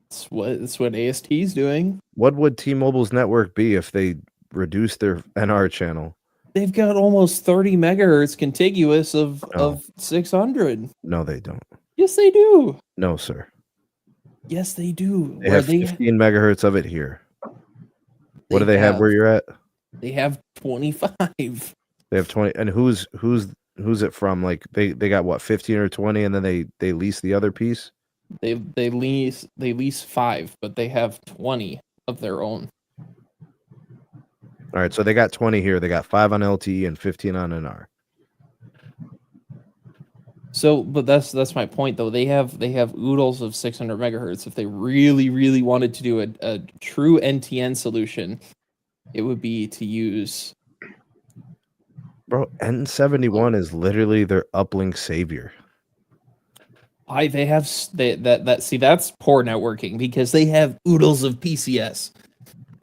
That's what AST is doing. What would T-Mobile's network be if they reduced their NR channel? They've got almost 30 megahertz contiguous of 600. No, they don't. Yes, they do. No, sir. Yes, they do. They have 15 megahertz of it here. What do they have where you're at? They have 25. They have 20. And who's it from? Like they got what, 15 or 20, and then they lease the other piece? They lease 5, but they have 20 of their own. All right, so they got 20 here. They got 5 on LTE and 15 on NR. So, but that's my point though. They have oodles of 600 megahertz. If they really wanted to do a true NTN solution, it would be to use. Bro, N71 is literally their uplink savior. That's poor networking because they have oodles of PCS,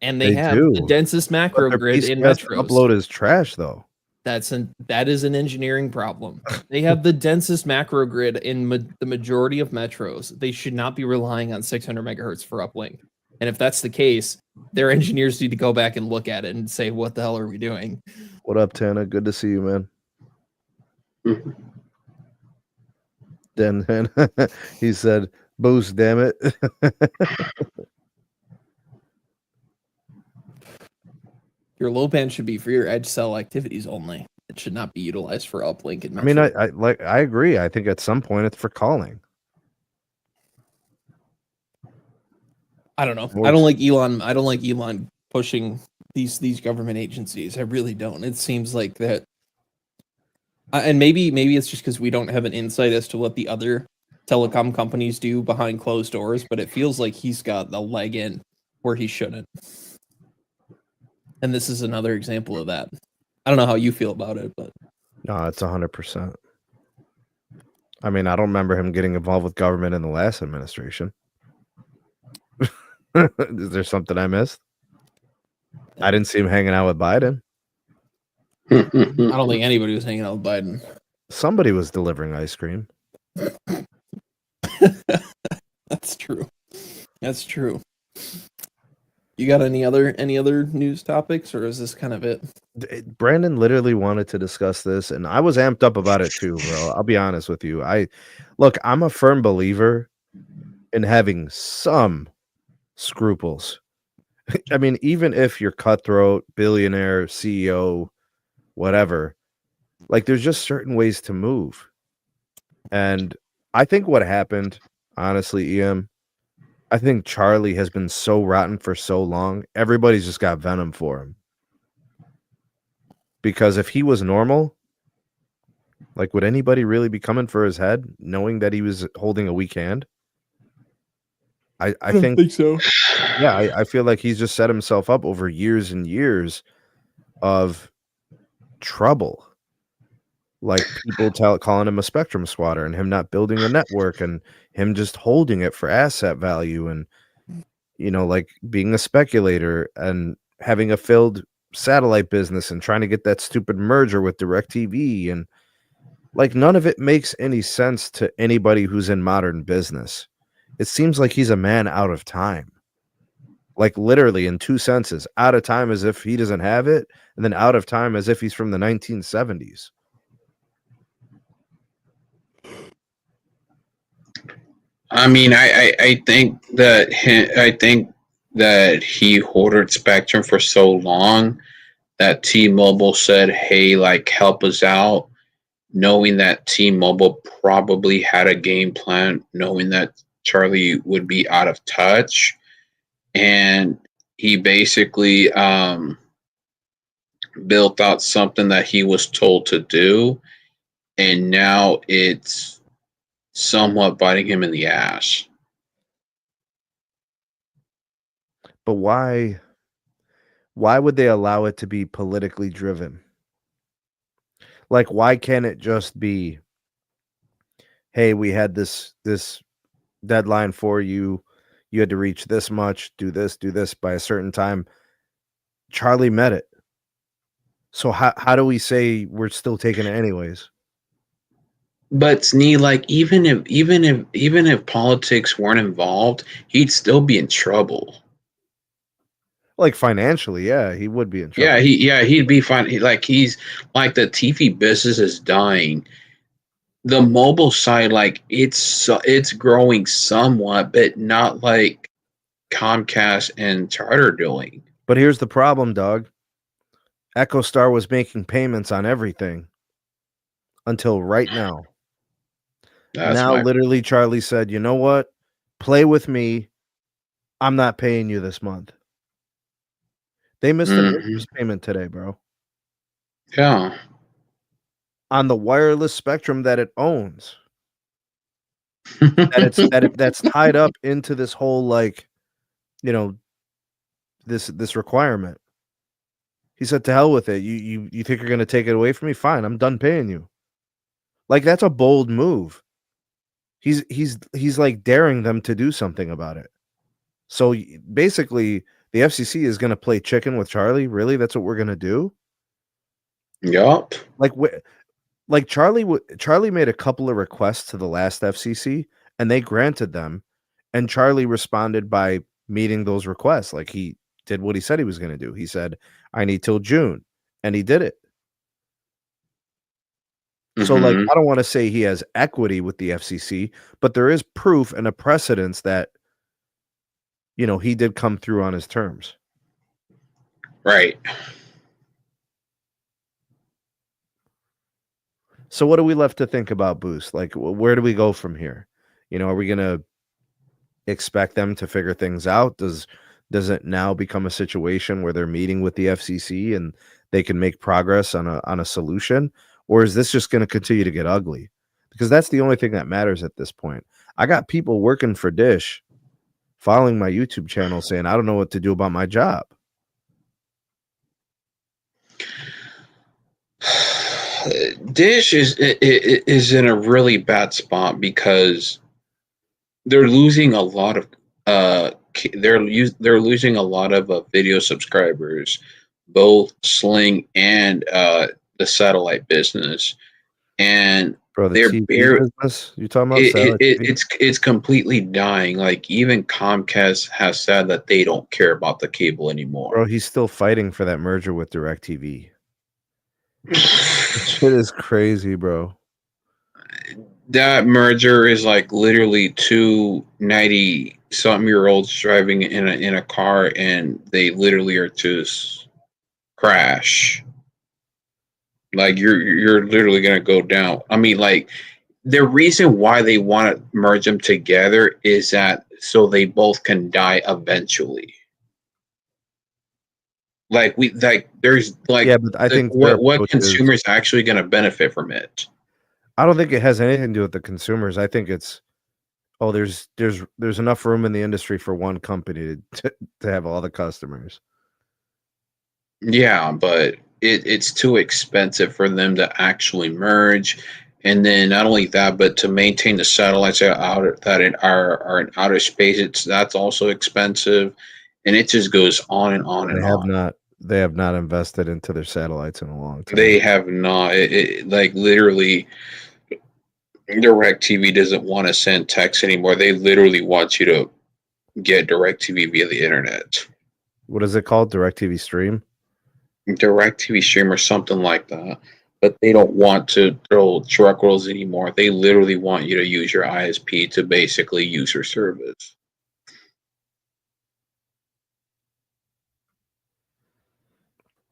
and they have the densest macro grid in metros. Upload is trash though. That is an engineering problem. They have the densest macro grid in the majority of metros. They should not be relying on 600 megahertz for uplink. And if that's the case, their engineers need to go back and look at it and say, what the hell are we doing? What up, Tana? Good to see you, man. Then he said, boost, damn it. Your low band should be for your edge cell activities only. It should not be utilized for uplink. I mean, I agree. I think at some point it's for calling. I don't know. I don't like Elon pushing these government agencies. I really don't. It seems like that. And maybe it's just because we don't have an insight as to what the other telecom companies do behind closed doors, but it feels like he's got the leg in where he shouldn't. And this is another example of that. I don't know how you feel about it, but no, it's 100%. I mean, I don't remember him getting involved with government in the last administration. Is there something I missed? I didn't see him hanging out with Biden. I don't think anybody was hanging out with Biden. Somebody was delivering ice cream. That's true. That's true. You got any other news topics, or is this kind of it? Brandon literally wanted to discuss this, and I was amped up about it too, bro. I'll be honest with you. I'm a firm believer in having some scruples. I mean, even if you're cutthroat, billionaire, CEO, whatever, like there's just certain ways to move. And I think what happened, honestly, EM, I think Charlie has been so rotten for so long. Everybody's just got venom for him. Because if he was normal, like, would anybody really be coming for his head knowing that he was holding a weak hand? I don't think so. Yeah, I feel like he's just set himself up over years and years of trouble. Like people calling him a spectrum squatter and him not building a network and him just holding it for asset value and, you know, like being a speculator and having a failed satellite business and trying to get that stupid merger with DirecTV. And like none of it makes any sense to anybody who's in modern business. It seems like he's a man out of time. Like literally in two senses, out of time as if he doesn't have it, and then out of time as if he's from the 1970s. I mean, I think that he hoarded spectrum for so long that T-Mobile said, "Hey, like, help us out," knowing that T-Mobile probably had a game plan, knowing that Charlie would be out of touch, and he basically built out something that he was told to do, and now it's somewhat biting him in the ass. But why would they allow it to be politically driven? Like, why can't it just be, hey, we had this deadline for you. You had to reach this much, do this by a certain time. Charlie met it. So how do we say we're still taking it anyways? But Sneed, like, even if politics weren't involved, he'd still be in trouble. Like, financially, yeah, he would be in trouble. He'd be fine. He's like, the TV business is dying. The mobile side, like, it's growing somewhat, but not like Comcast and Charter doing. But here's the problem, dog. Echostar was making payments on everything until right now. Literally, Charlie said, "You know what? Play with me. I'm not paying you this month." They missed an interest payment today, bro. Yeah. On the wireless spectrum that it owns. That's tied up into this whole, like, you know, this requirement. He said, "To hell with it. You think you're gonna take it away from me? Fine, I'm done paying you." Like, that's a bold move. He's like daring them to do something about it. So basically, the FCC is gonna play chicken with Charlie. Really, that's what we're gonna do? Yup. Like Charlie made a couple of requests to the last FCC, and they granted them. And Charlie responded by meeting those requests. Like, he did what he said he was going to do. He said, "I need till June," and he did it. So, like, I don't want to say he has equity with the FCC, but there is proof and a precedence that, you know, he did come through on his terms. Right. So what are we left to think about Boost? Like, where do we go from here? You know, are we going to expect them to figure things out? Does it now become a situation where they're meeting with the FCC and they can make progress on a solution? Or is this just going to continue to get ugly? Because that's the only thing that matters at this point. I got people working for Dish following my YouTube channel saying, "I don't know what to do about my job." Dish is in a really bad spot because they're losing a lot of they're losing a lot of video subscribers, both Sling and the satellite business, and Bro, the they're TV business you're talking about? it's completely dying. Like, even Comcast has said that they don't care about the cable anymore. Bro, he's still fighting for that merger with DirecTV. Shit is crazy, bro. That merger is like literally two 90-something-year-olds driving in a car, and they literally are just crash. Like, you're literally gonna go down. I mean, like, the reason why they want to merge them together is that so they both can die eventually. There's like, yeah, but I think what consumers are actually going to benefit from it. I don't think it has anything to do with the consumers. I think it's there's enough room in the industry for one company to have all the customers. Yeah, but it's too expensive for them to actually merge. And then not only that, but to maintain the satellites that are in outer space, that's also expensive, and it just goes on and on and on. They have not invested into their satellites in a long time. They have not. Like, literally, DirecTV doesn't want to send text anymore. They literally want you to get DirecTV via the internet. What is it called? DirecTV Stream? DirecTV Stream or something like that. but they don't want to throw truck rolls anymore. They literally want you to use your ISP to basically use your service.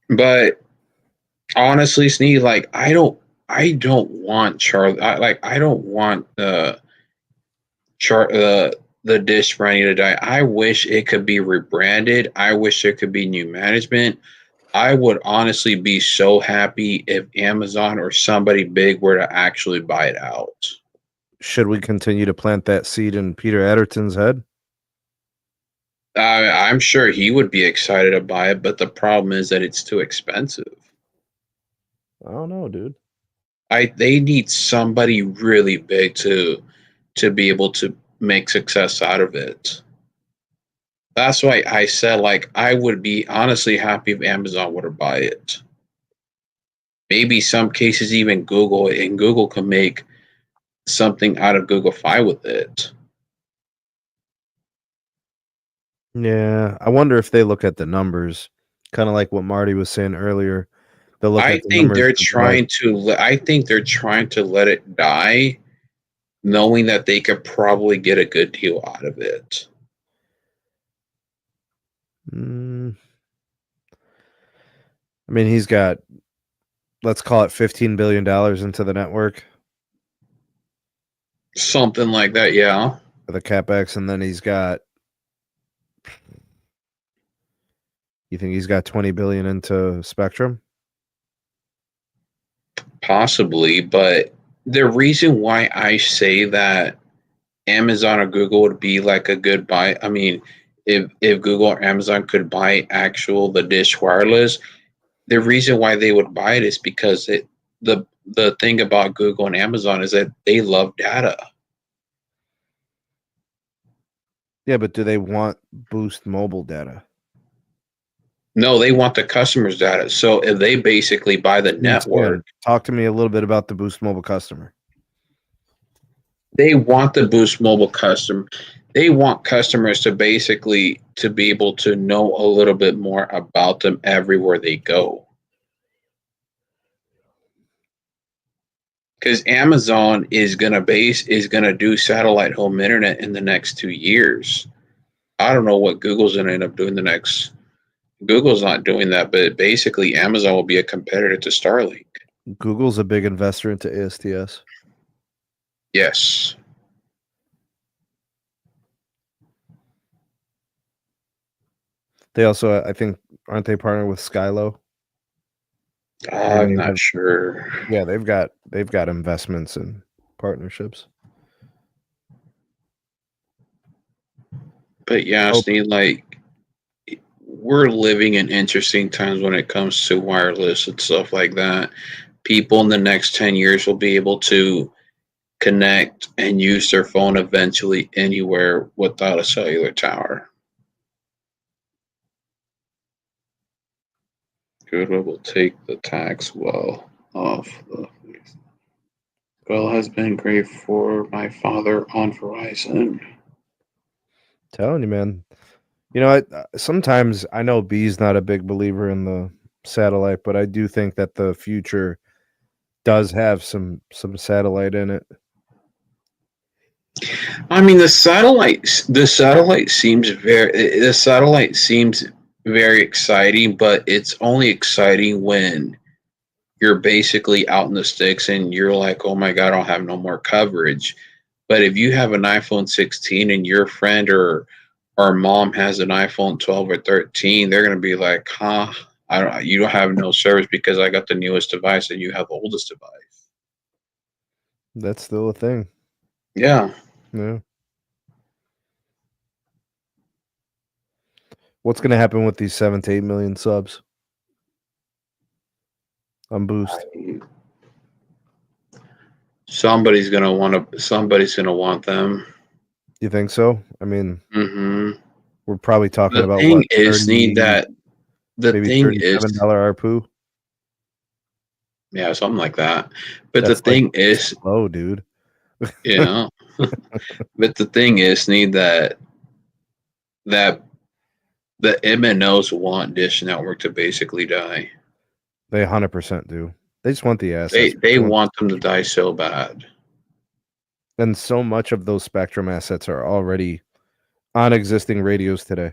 But honestly, Sneed, like I don't want Charlie. I don't want the Dish brand to die. I wish it could be rebranded. I wish there could be new management. I would honestly be so happy if Amazon or somebody big were to actually buy it out. Should we continue to plant that seed in Peter Adderton's head? I'm sure he would be excited to buy it, but the problem is that it's too expensive. I don't know, dude. They need somebody really big to be able to make success out of it. That's why I said, like, I would be honestly happy if Amazon were to buy it. Maybe some cases even Google, and Google can make something out of Google Fi with it. Yeah, I wonder if they look at the numbers, kind of like what Marty was saying earlier. They'll look I at the think numbers. they're trying to. I think they're trying to let it die, knowing that they could probably get a good deal out of it. I mean, he's got, let's call it $15 billion into the network, Something like that, yeah. the CapEx, and then he's got. You think he's got 20 billion into Spectrum? Possibly, but the reason why I say that Amazon or Google would be like a good buy. I mean, if Google or Amazon could buy the Dish Wireless, the reason why they would buy it is because the thing about Google and Amazon is that they love data. Yeah, but do they want Boost Mobile data? No, they want the customer's data. So if they basically buy the network, talk to me a little bit about the Boost Mobile customer. They want the Boost Mobile customer. They want customers to basically to be able to know a little bit more about them everywhere they go. Because Amazon is gonna do satellite home internet in the next 2 years. I don't know what Google's gonna end up doing Google's not doing that, but basically Amazon will be a competitor to Starlink. Google's a big investor into ASTS. Yes. They also, I think, aren't they partnered with Skylo? I'm not sure. Yeah, they've got investments and partnerships. But yeah, Sneed, like we're living in interesting times when it comes to wireless and stuff like that. People in the next 10 years will be able to connect and use their phone eventually anywhere without a cellular tower. Good will take the tax well off the well has been great for my father on Verizon. Telling you, man. You know, sometimes I know B's not a big believer in the satellite, but I do think that the future does have some satellite in it. I mean, the satellite seems very exciting, but it's only exciting when you're basically out in the sticks and you're like, oh my God, I don't have no more coverage. But if you have an iPhone 16 and your friend or mom has an iPhone 12 or 13, they're gonna be like, huh? You don't have no service because I got the newest device and you have the oldest device. That's still a thing. Yeah. Yeah. What's going to happen with these 7 to 8 million subs on Boost? Somebody's gonna want them. You think so? I mean, we're probably talking about thing what, is 30, that the maybe thing is $37 ARPU. Yeah, something like that. But That's the thing like is, low, dude. yeah. But the thing is, Sneed, that the MNOs want Dish Network to basically die. They 100% do. They just want the assets. They want them to die so bad. And so much of those spectrum assets are already on existing radios today.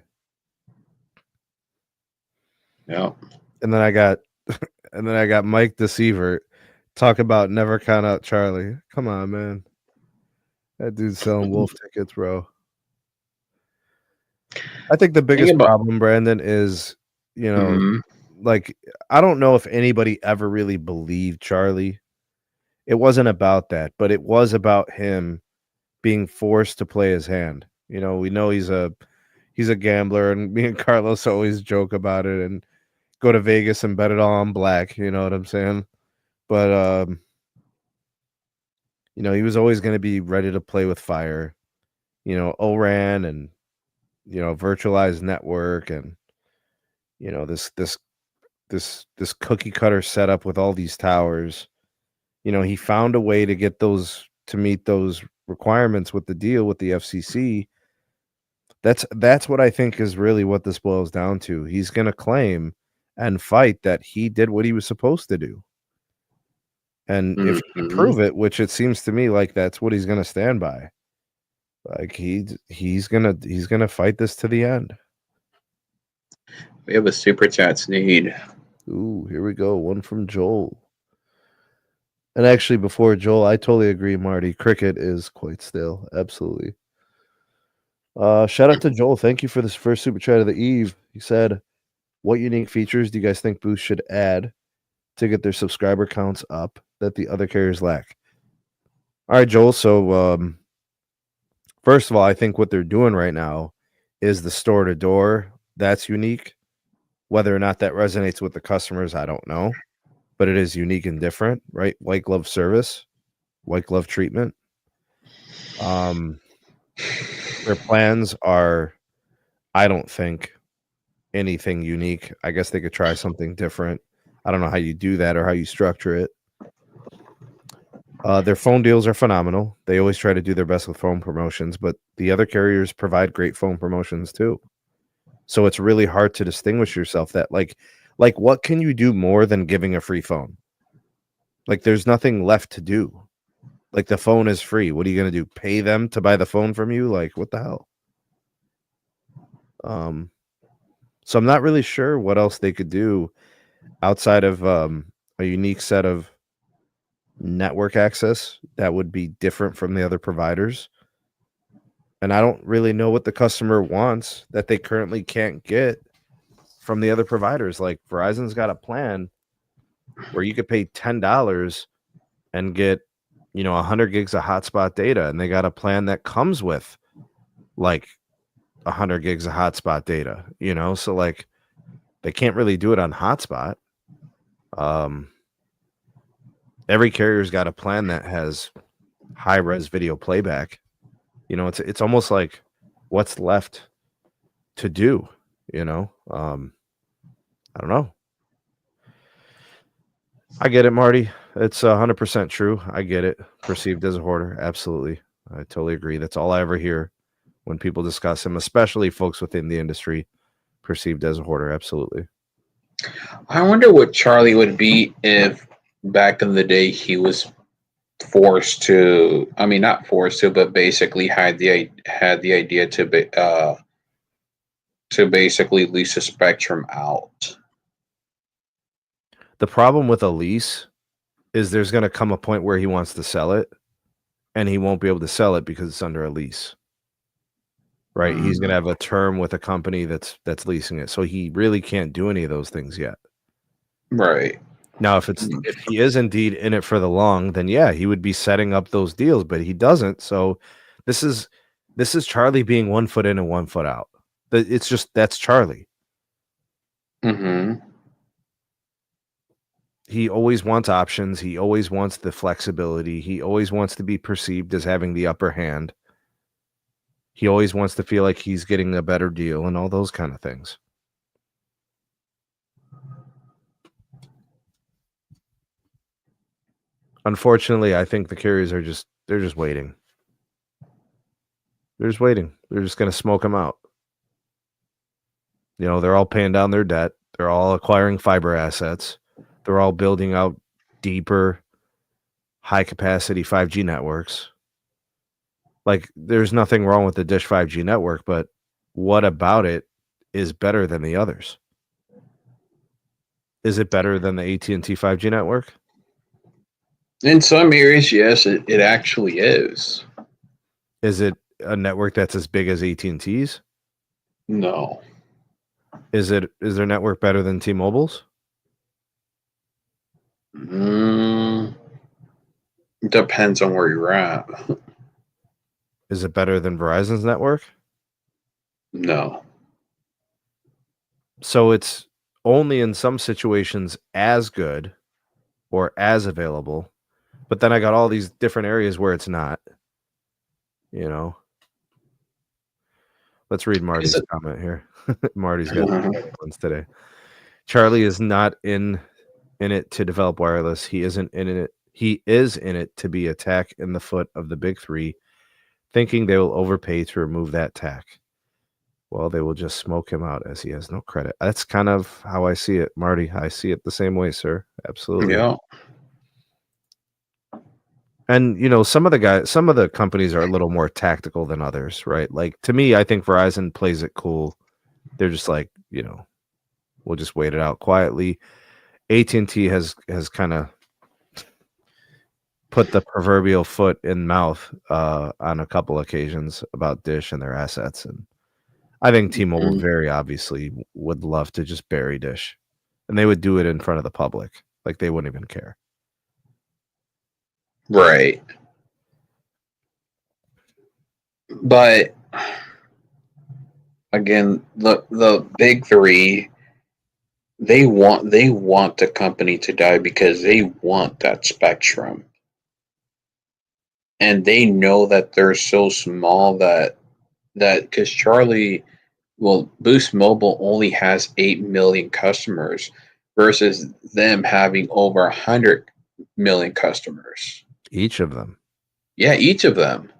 Yeah. And then I got Mike Deceiver talk about never count out Charlie. Come on, man. That dude's selling wolf tickets, bro. I think the biggest problem, Brandon, is, like, I don't know if anybody ever really believed Charlie. It wasn't about that, but it was about him being forced to play his hand. We know he's a gambler, and me and Carlos always joke about it and go to Vegas and bet it all on black. You know what I'm saying? But he was always going to be ready to play with fire. ORAN and virtualized network and this cookie cutter setup with all these towers. He found a way to get those to meet those requirements with the deal with the FCC. That's what I think is really what this boils down to. He's going to claim and fight that he did what he was supposed to do. And if he can prove it, which it seems to me like that's what he's going to stand by. Like he's gonna fight this to the end. We have a super chat, Sneed. Ooh, here we go. One from Joel. And actually, before Joel, I totally agree, Marty. Cricket is quite stale. Absolutely. Shout out to Joel. Thank you for this first super chat of the eve. He said, "What unique features do you guys think Boost should add to get their subscriber counts up that the other carriers lack?" All right, Joel. So, first of all, I think what they're doing right now is the store-to-door. That's unique. Whether or not that resonates with the customers, I don't know. But it is unique and different, right? White glove service, white glove treatment. Their plans are, I don't think, anything unique. I guess they could try something different. I don't know how you do that or how you structure it. Their phone deals are phenomenal. They always try to do their best with phone promotions, but the other carriers provide great phone promotions too. So it's really hard to distinguish yourself that like what can you do more than giving a free phone? Like there's nothing left to do. Like the phone is free. What are you going to do? Pay them to buy the phone from you? Like what the hell? So I'm not really sure what else they could do outside of a unique set of network access that would be different from the other providers. And I don't really know what the customer wants that they currently can't get from the other providers. Like Verizon's got a plan where you could pay $10 and get 100 gigs of hotspot data, and they got a plan that comes with like 100 gigs of hotspot data, so like they can't really do it on hotspot. Every carrier's got a plan that has high res video playback. It's almost like what's left to do, I don't know. I get it, Marty. It's 100% true. I get it. Perceived as a hoarder. Absolutely. I totally agree. That's all I ever hear when people discuss him, especially folks within the industry. Perceived as a hoarder. Absolutely. I wonder what Charlie would be if back in the day he was forced to, not forced to, but basically had the idea to basically lease a spectrum out. The problem with a lease is there's going to come a point where he wants to sell it, and he won't be able to sell it because it's under a lease. Right? He's going to have a term with a company that's leasing it. So he really can't do any of those things yet. Right. Now, if he is indeed in it for the long, then yeah, he would be setting up those deals, but he doesn't. So this is Charlie being 1 foot in and 1 foot out. That's Charlie. He always wants options. He always wants the flexibility. He always wants to be perceived as having the upper hand. He always wants to feel like he's getting a better deal and all those kind of things. Unfortunately, I think the carriers are just waiting. They're just waiting. They're just going to smoke them out. They're all paying down their debt. They're all acquiring fiber assets. They're all building out deeper, high capacity 5G networks. Like, there's nothing wrong with the Dish 5G network, but what about it is better than the others? Is it better than the AT&T 5G network? In some areas, yes, it actually is. Is it a network that's as big as AT&T's? No. Is their network better than T-Mobile's? Depends on where you're at. Is it better than Verizon's network? No. So it's only in some situations as good or as available, but then I got all these different areas where it's not. You know. Let's read Marty's comment here. Marty's got ones today. Charlie is not in it to develop wireless. He isn't in it. He is in it to be a tack in the foot of the big three, thinking they will overpay to remove that tack. Well, they will just smoke him out as he has no credit. That's kind of how I see it, Marty. I see it the same way, sir. Absolutely. Yeah. And, you know, some of the companies are a little more tactical than others, right? Like, to me, I think Verizon plays it cool. They're just like, you know, we'll just wait it out quietly. AT&T has kind of put the proverbial foot in mouth on a couple occasions about Dish and their assets. And I think T-Mobile very obviously would love to just bury Dish. And they would do it in front of the public. Like, they wouldn't even care. Right. But again, the big three, they want the company to die because they want that spectrum. And they know that they're so small that because Boost Mobile only has 8 million customers versus them having over 100 million customers. Each of them. Yeah, each of them.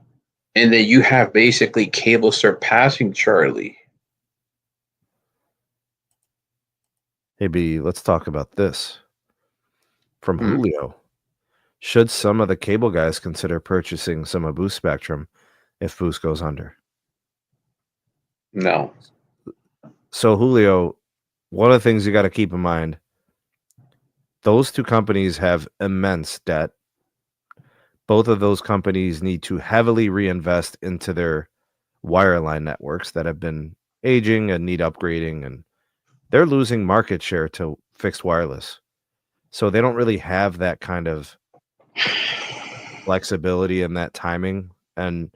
And then you have basically cable surpassing Charlie. Hey, B, let's talk about this. From Julio. Should some of the cable guys consider purchasing some of Boost spectrum if Boost goes under? No. So, Julio, one of the things you got to keep in mind, those two companies have immense debt. Both of those companies need to heavily reinvest into their wireline networks that have been aging and need upgrading, and they're losing market share to fixed wireless. So they don't really have that kind of flexibility and that timing. And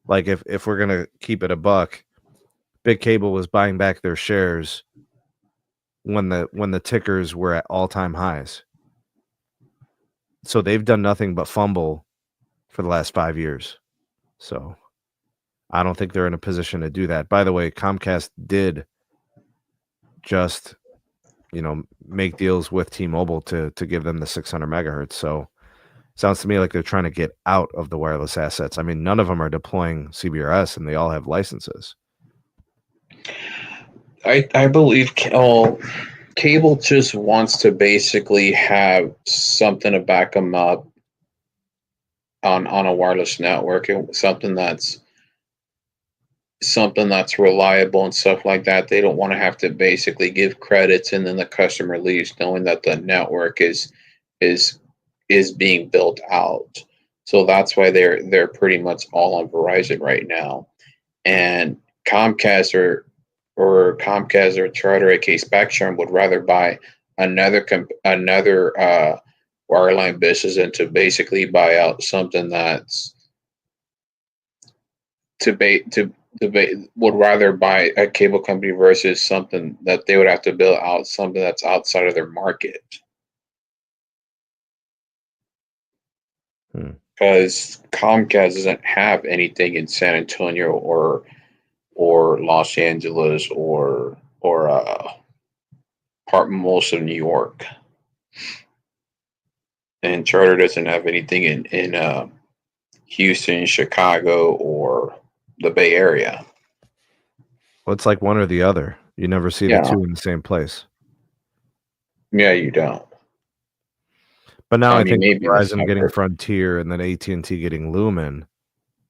like, if we're going to keep it a buck, Big Cable was buying back their shares when the tickers were at all-time highs. So they've done nothing but fumble for the last 5 years. So I don't think they're in a position to do that. By the way, Comcast did just, you know, make deals with T-Mobile to give them the 600 megahertz. So sounds to me like they're trying to get out of the wireless assets. I mean, none of them are deploying CBRS, and they all have licenses. I believe cable just wants to basically have something to back them up on a wireless network, and something that's reliable and stuff like that. They don't want to have to basically give credits and then the customer leaves knowing that the network is being built out. So that's why they're pretty much all on Verizon right now. And Comcast or Charter, aka Spectrum, would rather buy another wireline business than to basically buy out something that's would rather buy a cable company versus something that they would have to build out, something that's outside of their market. Because Comcast doesn't have anything in San Antonio or Los Angeles or most of New York, and Charter doesn't have anything in Houston, Chicago, or the Bay Area. Well, it's like one or the other. You never see the two in the same place. Yeah, you don't. But now I mean, think with maybe that's Verizon not getting perfect. Frontier and then AT&T getting Lumen,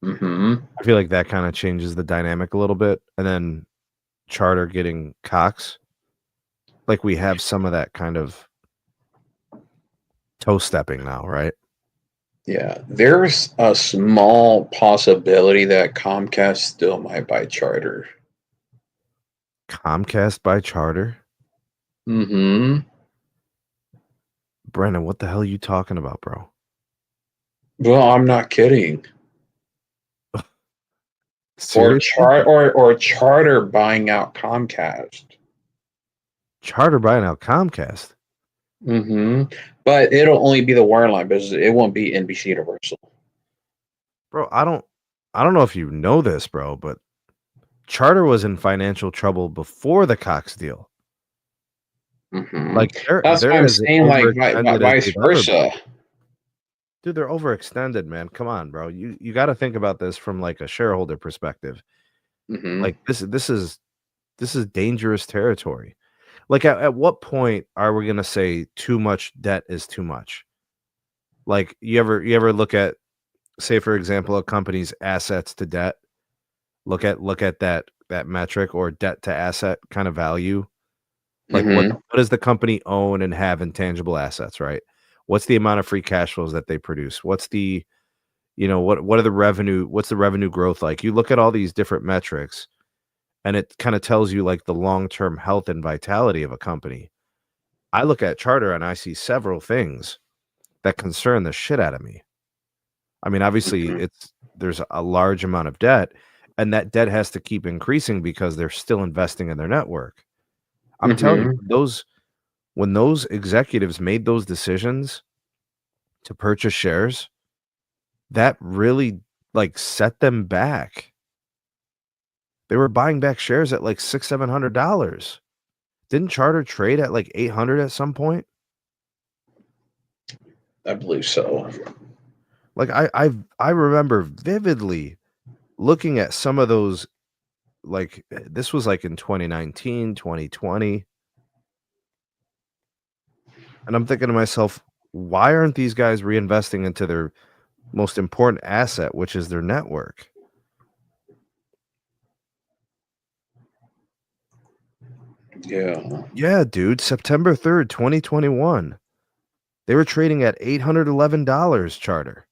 Mm-hmm. I feel like that kind of changes the dynamic a little bit. And then Charter getting Cox, like we have some of that kind of toe stepping now, right? Yeah, there's a small possibility that Comcast still might buy Charter. Comcast by Charter? Mm-hmm. Brandon, what the hell are you talking about, bro? Well, I'm not kidding. Seriously? Or Charter buying out Comcast. Charter buying out Comcast? Mm-hmm. But it'll only be the wireline business. It won't be NBC Universal. Bro, I don't know if you know this, bro, but Charter was in financial trouble before the Cox deal. Mm-hmm. Like That's they're why I'm as saying, like, overextended as vice they've ever been. versa. Dude, they're overextended, man. Come on, bro. You got to think about this from like a shareholder perspective. Mm-hmm. Like this is dangerous territory. Like at what point are we gonna say too much debt is too much? Like you ever look at, say for example, a company's assets to debt, look at that metric or debt to asset kind of value. Like what Mm-hmm. does the company own and have in tangible assets, right? What's the amount of free cash flows that they produce? What's the, what are the what's the revenue growth like? You look at all these different metrics and it kind of tells you like the long-term health and vitality of a company. I look at Charter and I see several things that concern the shit out of me. I mean, obviously Mm-hmm. there's a large amount of debt and that debt has to keep increasing because they're still investing in their network. I'm telling you, Mm-hmm. when those executives made those decisions to purchase shares, that really like set them back. They were buying back shares at like $600-700. Didn't Charter trade at like 800 at some point? I believe so. Like I remember vividly looking at some of those, like this was like in 2019, 2020. And I'm thinking to myself, why aren't these guys reinvesting into their most important asset, which is their network? Yeah. Yeah, dude, September 3rd, 2021. They were trading at $811 Charter.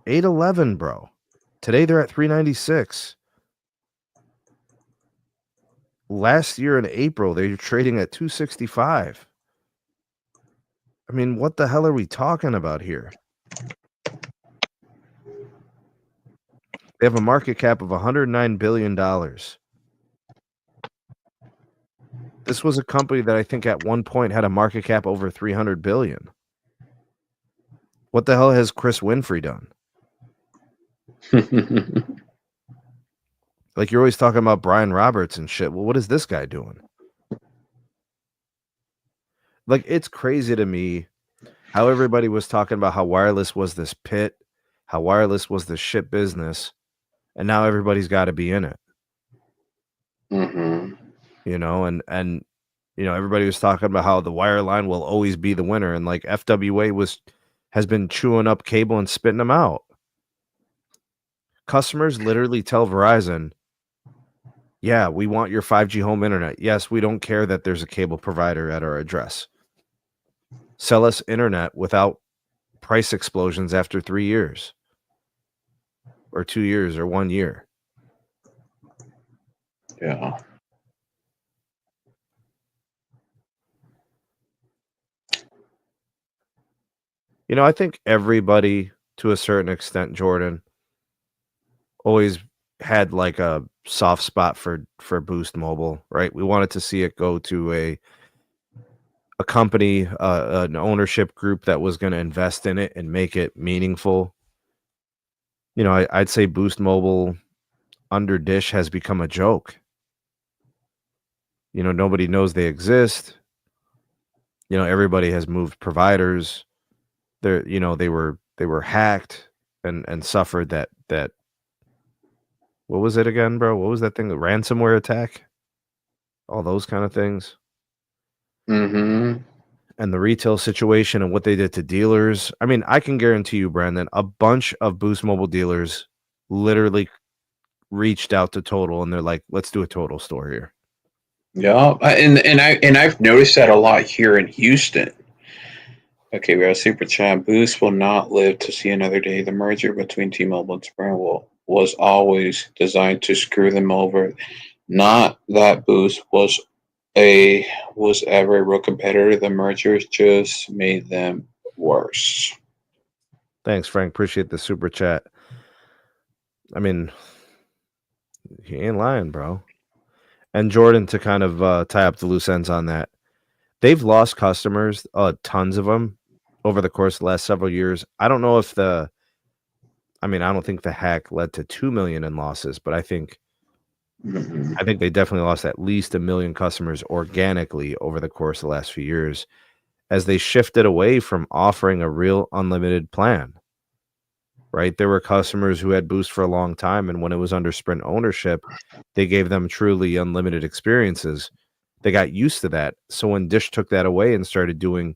811, bro. Today they're at 396. Last year in April, they were trading at 265. I mean, what the hell are we talking about here? They have a market cap of $109 billion. This was a company that I think at one point had a market cap over 300 billion. What the hell has Chris Winfrey done? Like you're always talking about Brian Roberts and shit. Well, what is this guy doing? Like it's crazy to me how everybody was talking about how wireless was this pit, how wireless was this shit business, and now everybody's got to be in it. Mm-hmm. And everybody was talking about how the wireline will always be the winner, and like FWA has been chewing up cable and spitting them out. Customers literally tell Verizon, yeah, we want your 5G home internet. Yes, we don't care that there's a cable provider at our address. Sell us internet without price explosions after 3 years or 2 years or 1 year. Yeah. I think everybody to a certain extent, Jordan, always had like a soft spot for Boost Mobile, right? We wanted to see it go to a company, an ownership group that was going to invest in it and make it meaningful. I'd say Boost Mobile under Dish has become a joke. Nobody knows they exist. Everybody has moved providers. They were hacked and suffered that what was it again, bro? What was that thing? The ransomware attack? All those kind of things. Mm-hmm. and the retail situation and what they did to dealers. I mean, I can guarantee you, Brandon, a bunch of Boost Mobile dealers literally reached out to Total and they're like, let's do a Total store here. Yeah, and I've noticed that a lot here in Houston. Okay, we have super chat. Boost will not live to see another day. The merger between T-Mobile and Sprint was always designed to screw them over. Not that Boost was ever a real competitor. The mergers just made them worse. Thanks, Frank. Appreciate the super chat. I mean, he ain't lying, bro. And Jordan, to kind of tie up the loose ends on that, they've lost customers, tons of them, over the course of the last several years. I don't know if I don't think the hack led to 2 million in losses, but I think they definitely lost at least 1 million customers organically over the course of the last few years as they shifted away from offering a real unlimited plan. Right? There were customers who had Boost for a long time, and when it was under Sprint ownership, they gave them truly unlimited experiences. They got used to that. So when Dish took that away and started doing,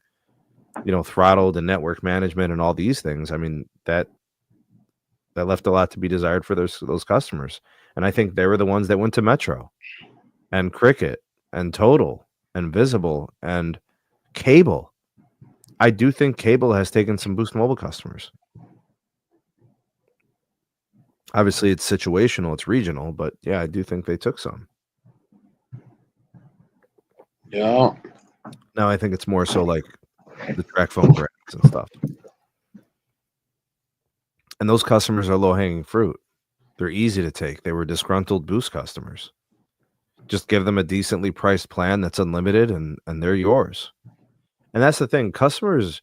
throttled and network management and all these things, I mean, that left a lot to be desired for those customers. And I think they were the ones that went to Metro and Cricket and Total and Visible and Cable. I do think Cable has taken some Boost Mobile customers. Obviously, it's situational, it's regional, but yeah, I do think they took some. Yeah. Now I think it's more so like the track phone brands and stuff. And those customers are low-hanging fruit. They're easy to take. They were disgruntled Boost customers. Just give them a decently priced plan that's unlimited and they're yours. And that's the thing. Customers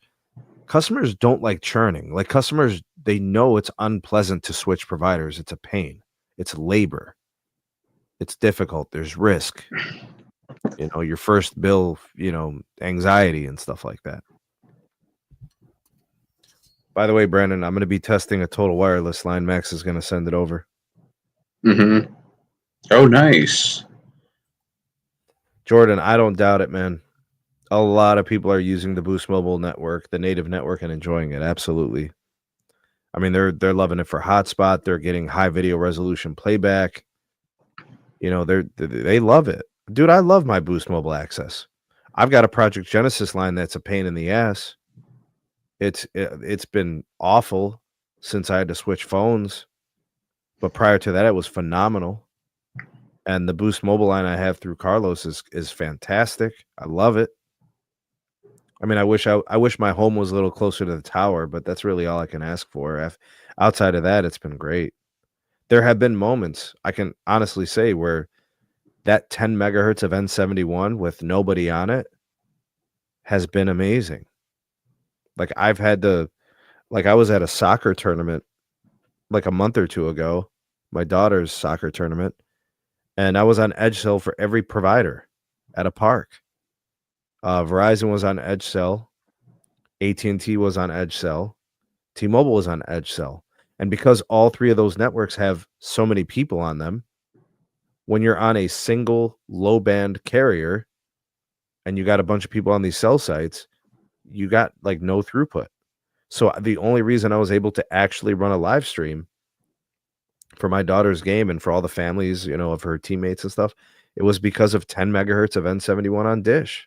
don't like churning. Like customers, they know it's unpleasant to switch providers. It's a pain. It's labor. It's difficult. There's risk. Your first bill, anxiety and stuff like that. By the way, Brandon, I'm going to be testing a Total Wireless line. Max is going to send it over. Mm-hmm. Oh, nice. Jordan, I don't doubt it, man. A lot of people are using the Boost Mobile network, the native network, and enjoying it. Absolutely. I mean, they're loving it for hotspot. They're getting high video resolution playback. They love it. Dude, I love my Boost Mobile access. I've got a Project Genesis line that's a pain in the ass. It's been awful since I had to switch phones. But prior to that, it was phenomenal. And the Boost Mobile line I have through Carlos is fantastic. I love it. I mean, I wish my home was a little closer to the tower, but that's really all I can ask for. Outside of that, it's been great. There have been moments, I can honestly say, where that 10 megahertz of N71 with nobody on it has been amazing. Like I was at a soccer tournament like a month or two ago, my daughter's soccer tournament, and I was on edge cell for every provider at a park. Verizon was on edge cell, AT&T was on edge cell, T-Mobile was on edge cell. And because all three of those networks have so many people on them, when you're on a single low band carrier and you got a bunch of people on these cell sites, you got like no throughput. So the only reason I was able to actually run a live stream for my daughter's game and for all the families, of her teammates and stuff, it was because of 10 megahertz of N71 on Dish.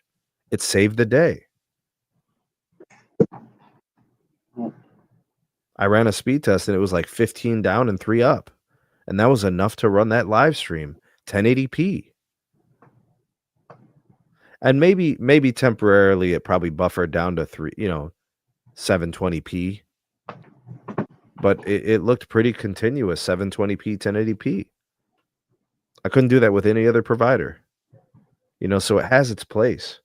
It saved the day. I ran a speed test and it was like 15 down and 3 up. And that was enough to run that live stream 1080p. And maybe temporarily it probably buffered down to 720p. But it looked pretty continuous, 720p, 1080p. I couldn't do that with any other provider. So it has its place.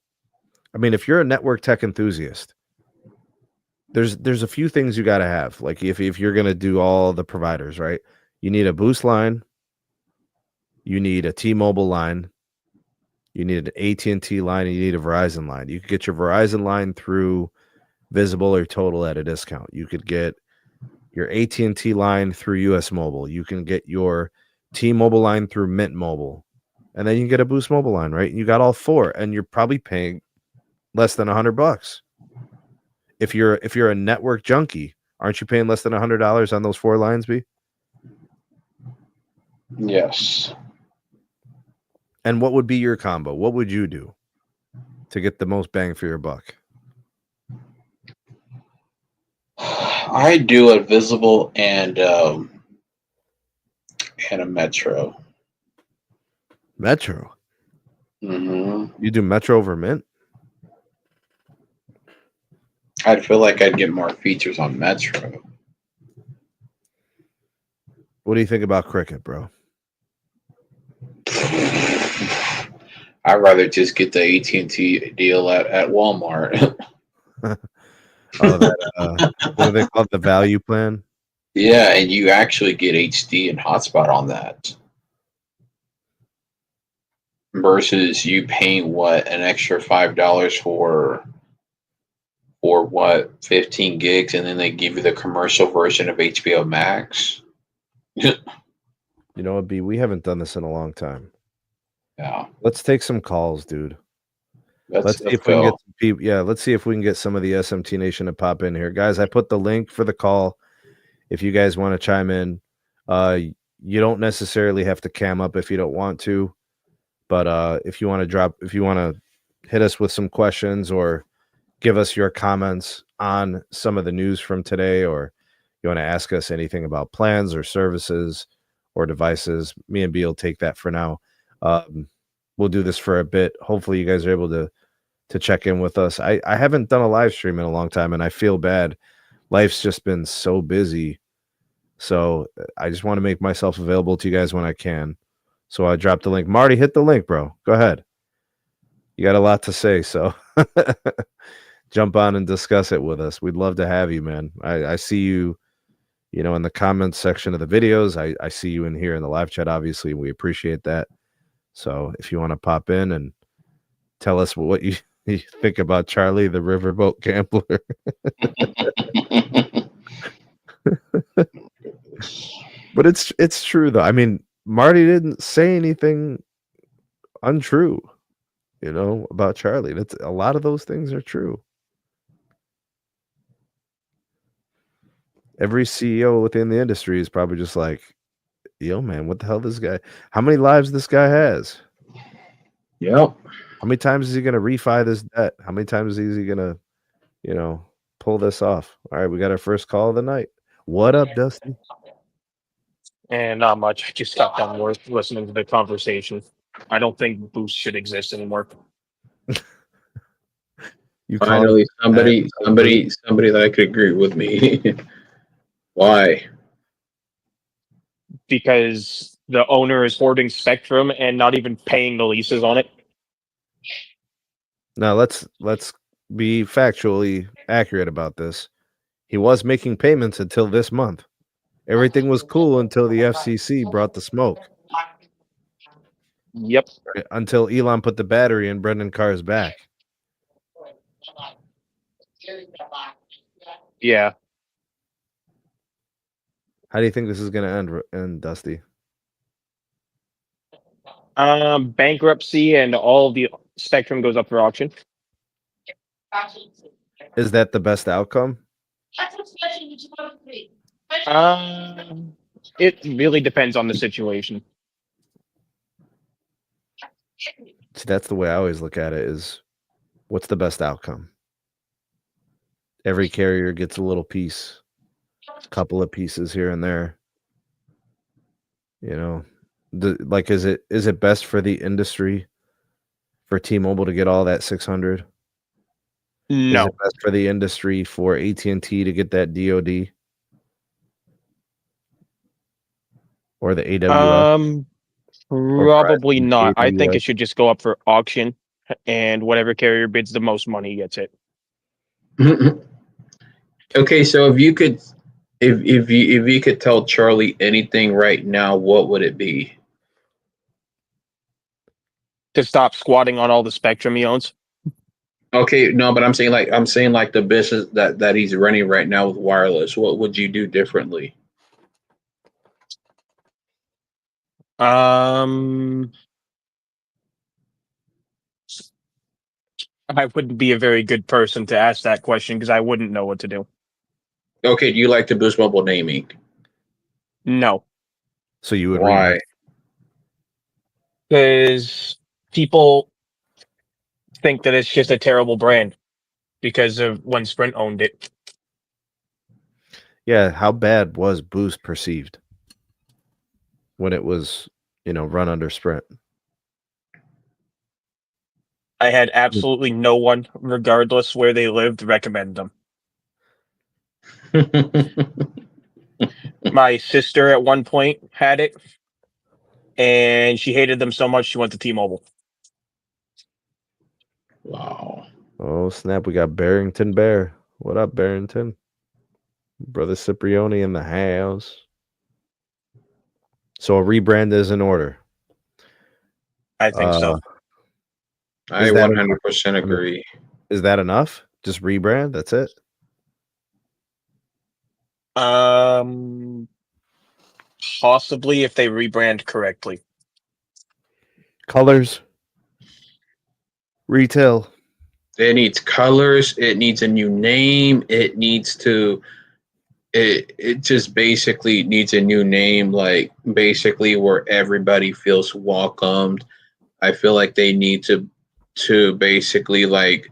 I mean, if you're a network tech enthusiast, there's a few things you got to have. Like if you're going to do all the providers, right? You need a Boost line. You need a T-Mobile line. You need an AT&T line, and you need a Verizon line. You could get your Verizon line through Visible or Total at a discount. You could get your AT&T line through US Mobile. You can get your T-Mobile line through Mint Mobile. And then you can get a Boost Mobile line, right? You got all four, and you're probably paying less than $100. If you're a network junkie, aren't you paying less than $100 on those 4 lines, B? Yes. And what would be your combo? What would you do to get the most bang for your buck? I do a visible and a metro. Metro. Mm-hmm. You do Metro over Mint? I'd feel like I'd get more features on Metro. What do you think about Cricket, bro? I'd rather just get the AT&T deal at Walmart. Oh, that what do they call it? The value plan? Yeah, and you actually get HD and hotspot on that. Versus you paying what, an extra $5 for what, 15 gigs, and then they give you the commercial version of HBO Max. You know what, B? We haven't done this in a long time. Yeah. Let's take some calls, dude. Let's see if we go. can get some people. Yeah, let's see if we can get some of the SMT Nation to pop in here. Guys, I put the link for the call if you guys want to chime in. You don't necessarily have to cam up if you don't want to. But if you want to hit us with some questions or give us your comments on some of the news from today, or you want to ask us anything about plans or services or devices, me and B will take that for now. We'll do this for a bit. Hopefully you guys are able to check in with us. I haven't done a live stream in a long time, and I feel bad. Life's just been so busy. So I just want to make myself available to you guys when I can. So I dropped the link. Marty, hit the link, bro. Go ahead. You got a lot to say, so jump on and discuss it with us. We'd love to have you, man. I see you, in the comments section of the videos. I see you in here in the live chat, obviously, and we appreciate that. So if you want to pop in and tell us what you think about Charlie, the riverboat gambler. But it's true, though. I mean, Marty didn't say anything untrue, about Charlie. That's a lot of those things are true. Every CEO within the industry is probably just like, yo, man, what the hell how many lives this guy has? Yep. How many times is he going to refi this debt? How many times is he going to, pull this off? All right, we got our first call of the night. What up, Dusty? And not much. I just got done listening to the conversation. I don't think Boost should exist anymore. You Finally, somebody that I could agree with me. Why? Because the owner is hoarding spectrum and not even paying the leases on it. Now let's be factually accurate about this. He was making payments until this month. Everything was cool until the FCC brought the smoke. Yep. Until Elon put the battery in Brendan Carr's back. Yeah. How do you think this is going to end, Dusty? Bankruptcy and all the spectrum goes up for auction. Is that the best outcome? It really depends on the situation. See, that's the way I always look at it, is what's the best outcome? Every carrier gets a little piece, a couple of pieces here and there. Is it best for the industry for T-Mobile to get all that 600? No. Is it best for the industry for AT&T to get that DoD? Or the AWS? Probably not. I think AWS? it should just go up for auction, and whatever carrier bids the most money gets it. Okay, so if you could tell Charlie anything right now, what would it be? To stop squatting on all the spectrum he owns. Okay, no, but I'm saying like the business that he's running right now with wireless. What would you do differently? I wouldn't be a very good person to ask that question because I wouldn't know what to do. Okay, do you like the Boost Mobile naming? No, So you would Why? because people think that it's just a terrible brand because of when Sprint owned it. Yeah, how bad was Boost perceived when it was, run under Sprint? I had absolutely no one, regardless where they lived, recommend them. My sister at one point had it, and she hated them so much she went to T-Mobile. Wow. Oh, snap. We got Barrington Bear. What up, Barrington? Brother Cipriani in the house. So a rebrand is in order. I think so. I Is that 100% agree. Is that enough? Just rebrand? That's it? Possibly if they rebrand correctly. Colors. Retail. It needs colors. It needs a new name. It needs to. It just basically needs a new name, like basically where everybody feels welcomed. I feel like they need to basically like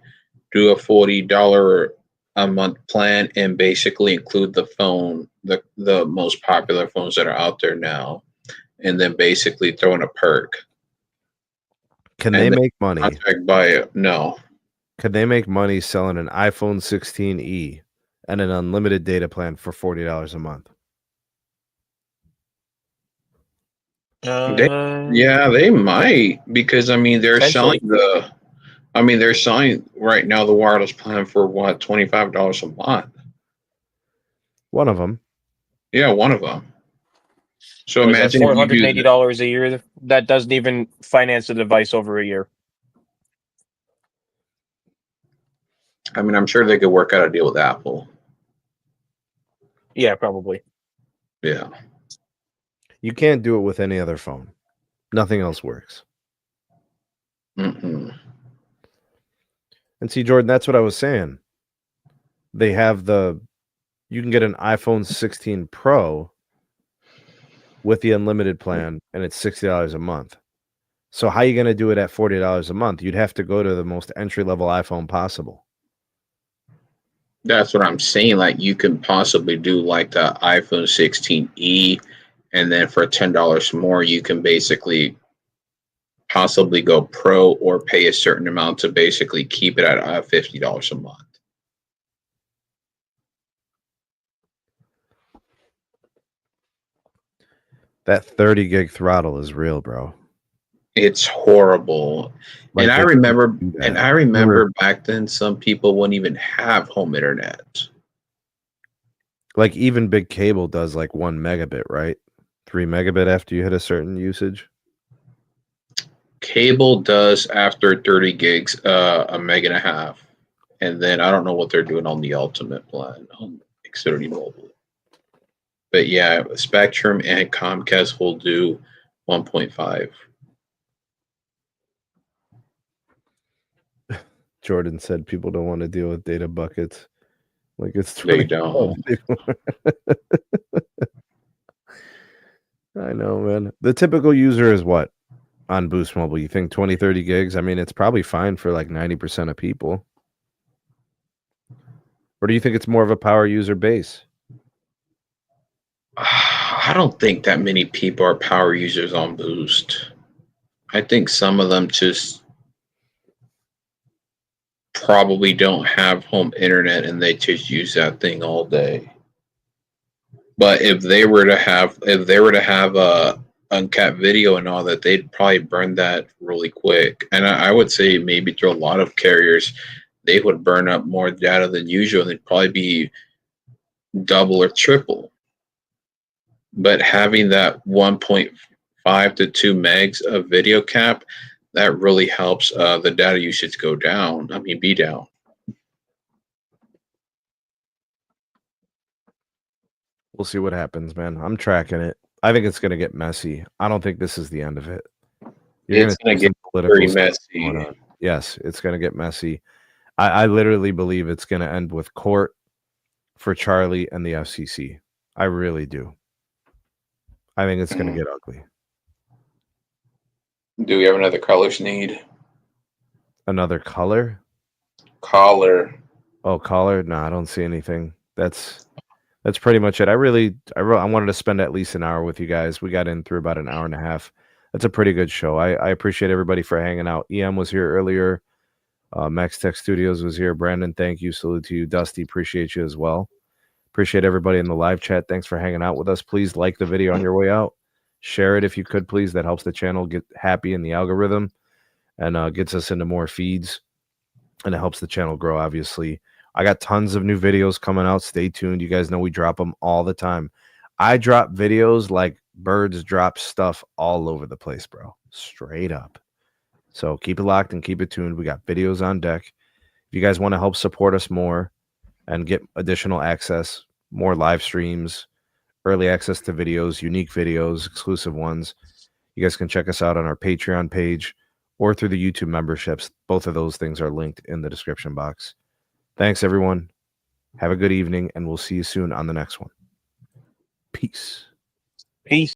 do a $40 a month plan and basically include the phone, the most popular phones that are out there now, and then basically throw in a perk. Can they make money? Contract buy no. Could they make money selling an iPhone 16e and an unlimited data plan for $40 a month? Yeah, they might, because I mean they're selling they're selling right now the wireless plan for what, $25 a month. One of them. Yeah, one of them. So That's imagine $480 a year. That doesn't even finance the device over a year. I mean, I'm sure they could work out a deal with Apple. Yeah, probably. Yeah. You can't do it with any other phone. Nothing else works. Mm-mm. And see, Jordan, that's what I was saying. They have you can get an iPhone 16 Pro with the unlimited plan, and it's $60 a month. So how are you going to do it at $40 a month? You'd have to go to the most entry-level iPhone possible. That's what I'm saying. Like, you can possibly do like the iPhone 16e, and then for $10 more, you can basically possibly go pro or pay a certain amount to basically keep it at $50 a month. That 30 gig throttle is real, bro. It's horrible. Like, and I remember back then some people wouldn't even have home internet. Like, even big cable does like 1 megabit, right? 3 megabit after you hit a certain usage. Cable does after 30 gigs, a meg and a half. And then I don't know what they're doing on the ultimate plan on Xfinity Mobile. But yeah, Spectrum and Comcast will do 1.5. Jordan said people don't want to deal with data buckets. Like, it's They don't. I know, man. The typical user is what on Boost Mobile? You think 20, 30 gigs? I mean, it's probably fine for like 90% of people. Or do you think it's more of a power user base? I don't think that many people are power users on Boost. I think some of them just probably don't have home internet and they just use that thing all day. But if they were to have a uncapped video and all that, they'd probably burn that really quick. And I would say maybe through a lot of carriers, they would burn up more data than usual. They'd probably be double or triple. But having that 1.5 to 2 megs of video cap, that really helps the data usage go down. I mean, be down. We'll see what happens, man. I'm tracking it. I think it's going to get messy. I don't think this is the end of it. It's going to get very messy. Yes, it's going to get messy. I literally believe it's going to end with court for Charlie and the FCC. I really do. I think it's going to get ugly. Do we have another color Sneed? Another color? Collar. Oh, collar? No, I don't see anything. That's pretty much it. I wanted to spend at least an hour with you guys. We got in through about an hour and a half. That's a pretty good show. I appreciate everybody for hanging out. EM was here earlier. Max Tech Studios was here. Brandon, thank you. Salute to you. Dusty, appreciate you as well. Appreciate everybody in the live chat. Thanks for hanging out with us. Please like the video on your way out. Share it if you could, please. That helps the channel get happy in the algorithm and gets us into more feeds. And it helps the channel grow, obviously. I got tons of new videos coming out. Stay tuned. You guys know we drop them all the time. I drop videos like birds drop stuff all over the place, bro. Straight up. So keep it locked and keep it tuned. We got videos on deck. If you guys want to help support us more and get additional access, more live streams, early access to videos, unique videos, exclusive ones, you guys can check us out on our Patreon page or through the YouTube memberships. Both of those things are linked in the description box. Thanks, everyone. Have a good evening, and we'll see you soon on the next one. Peace. Peace.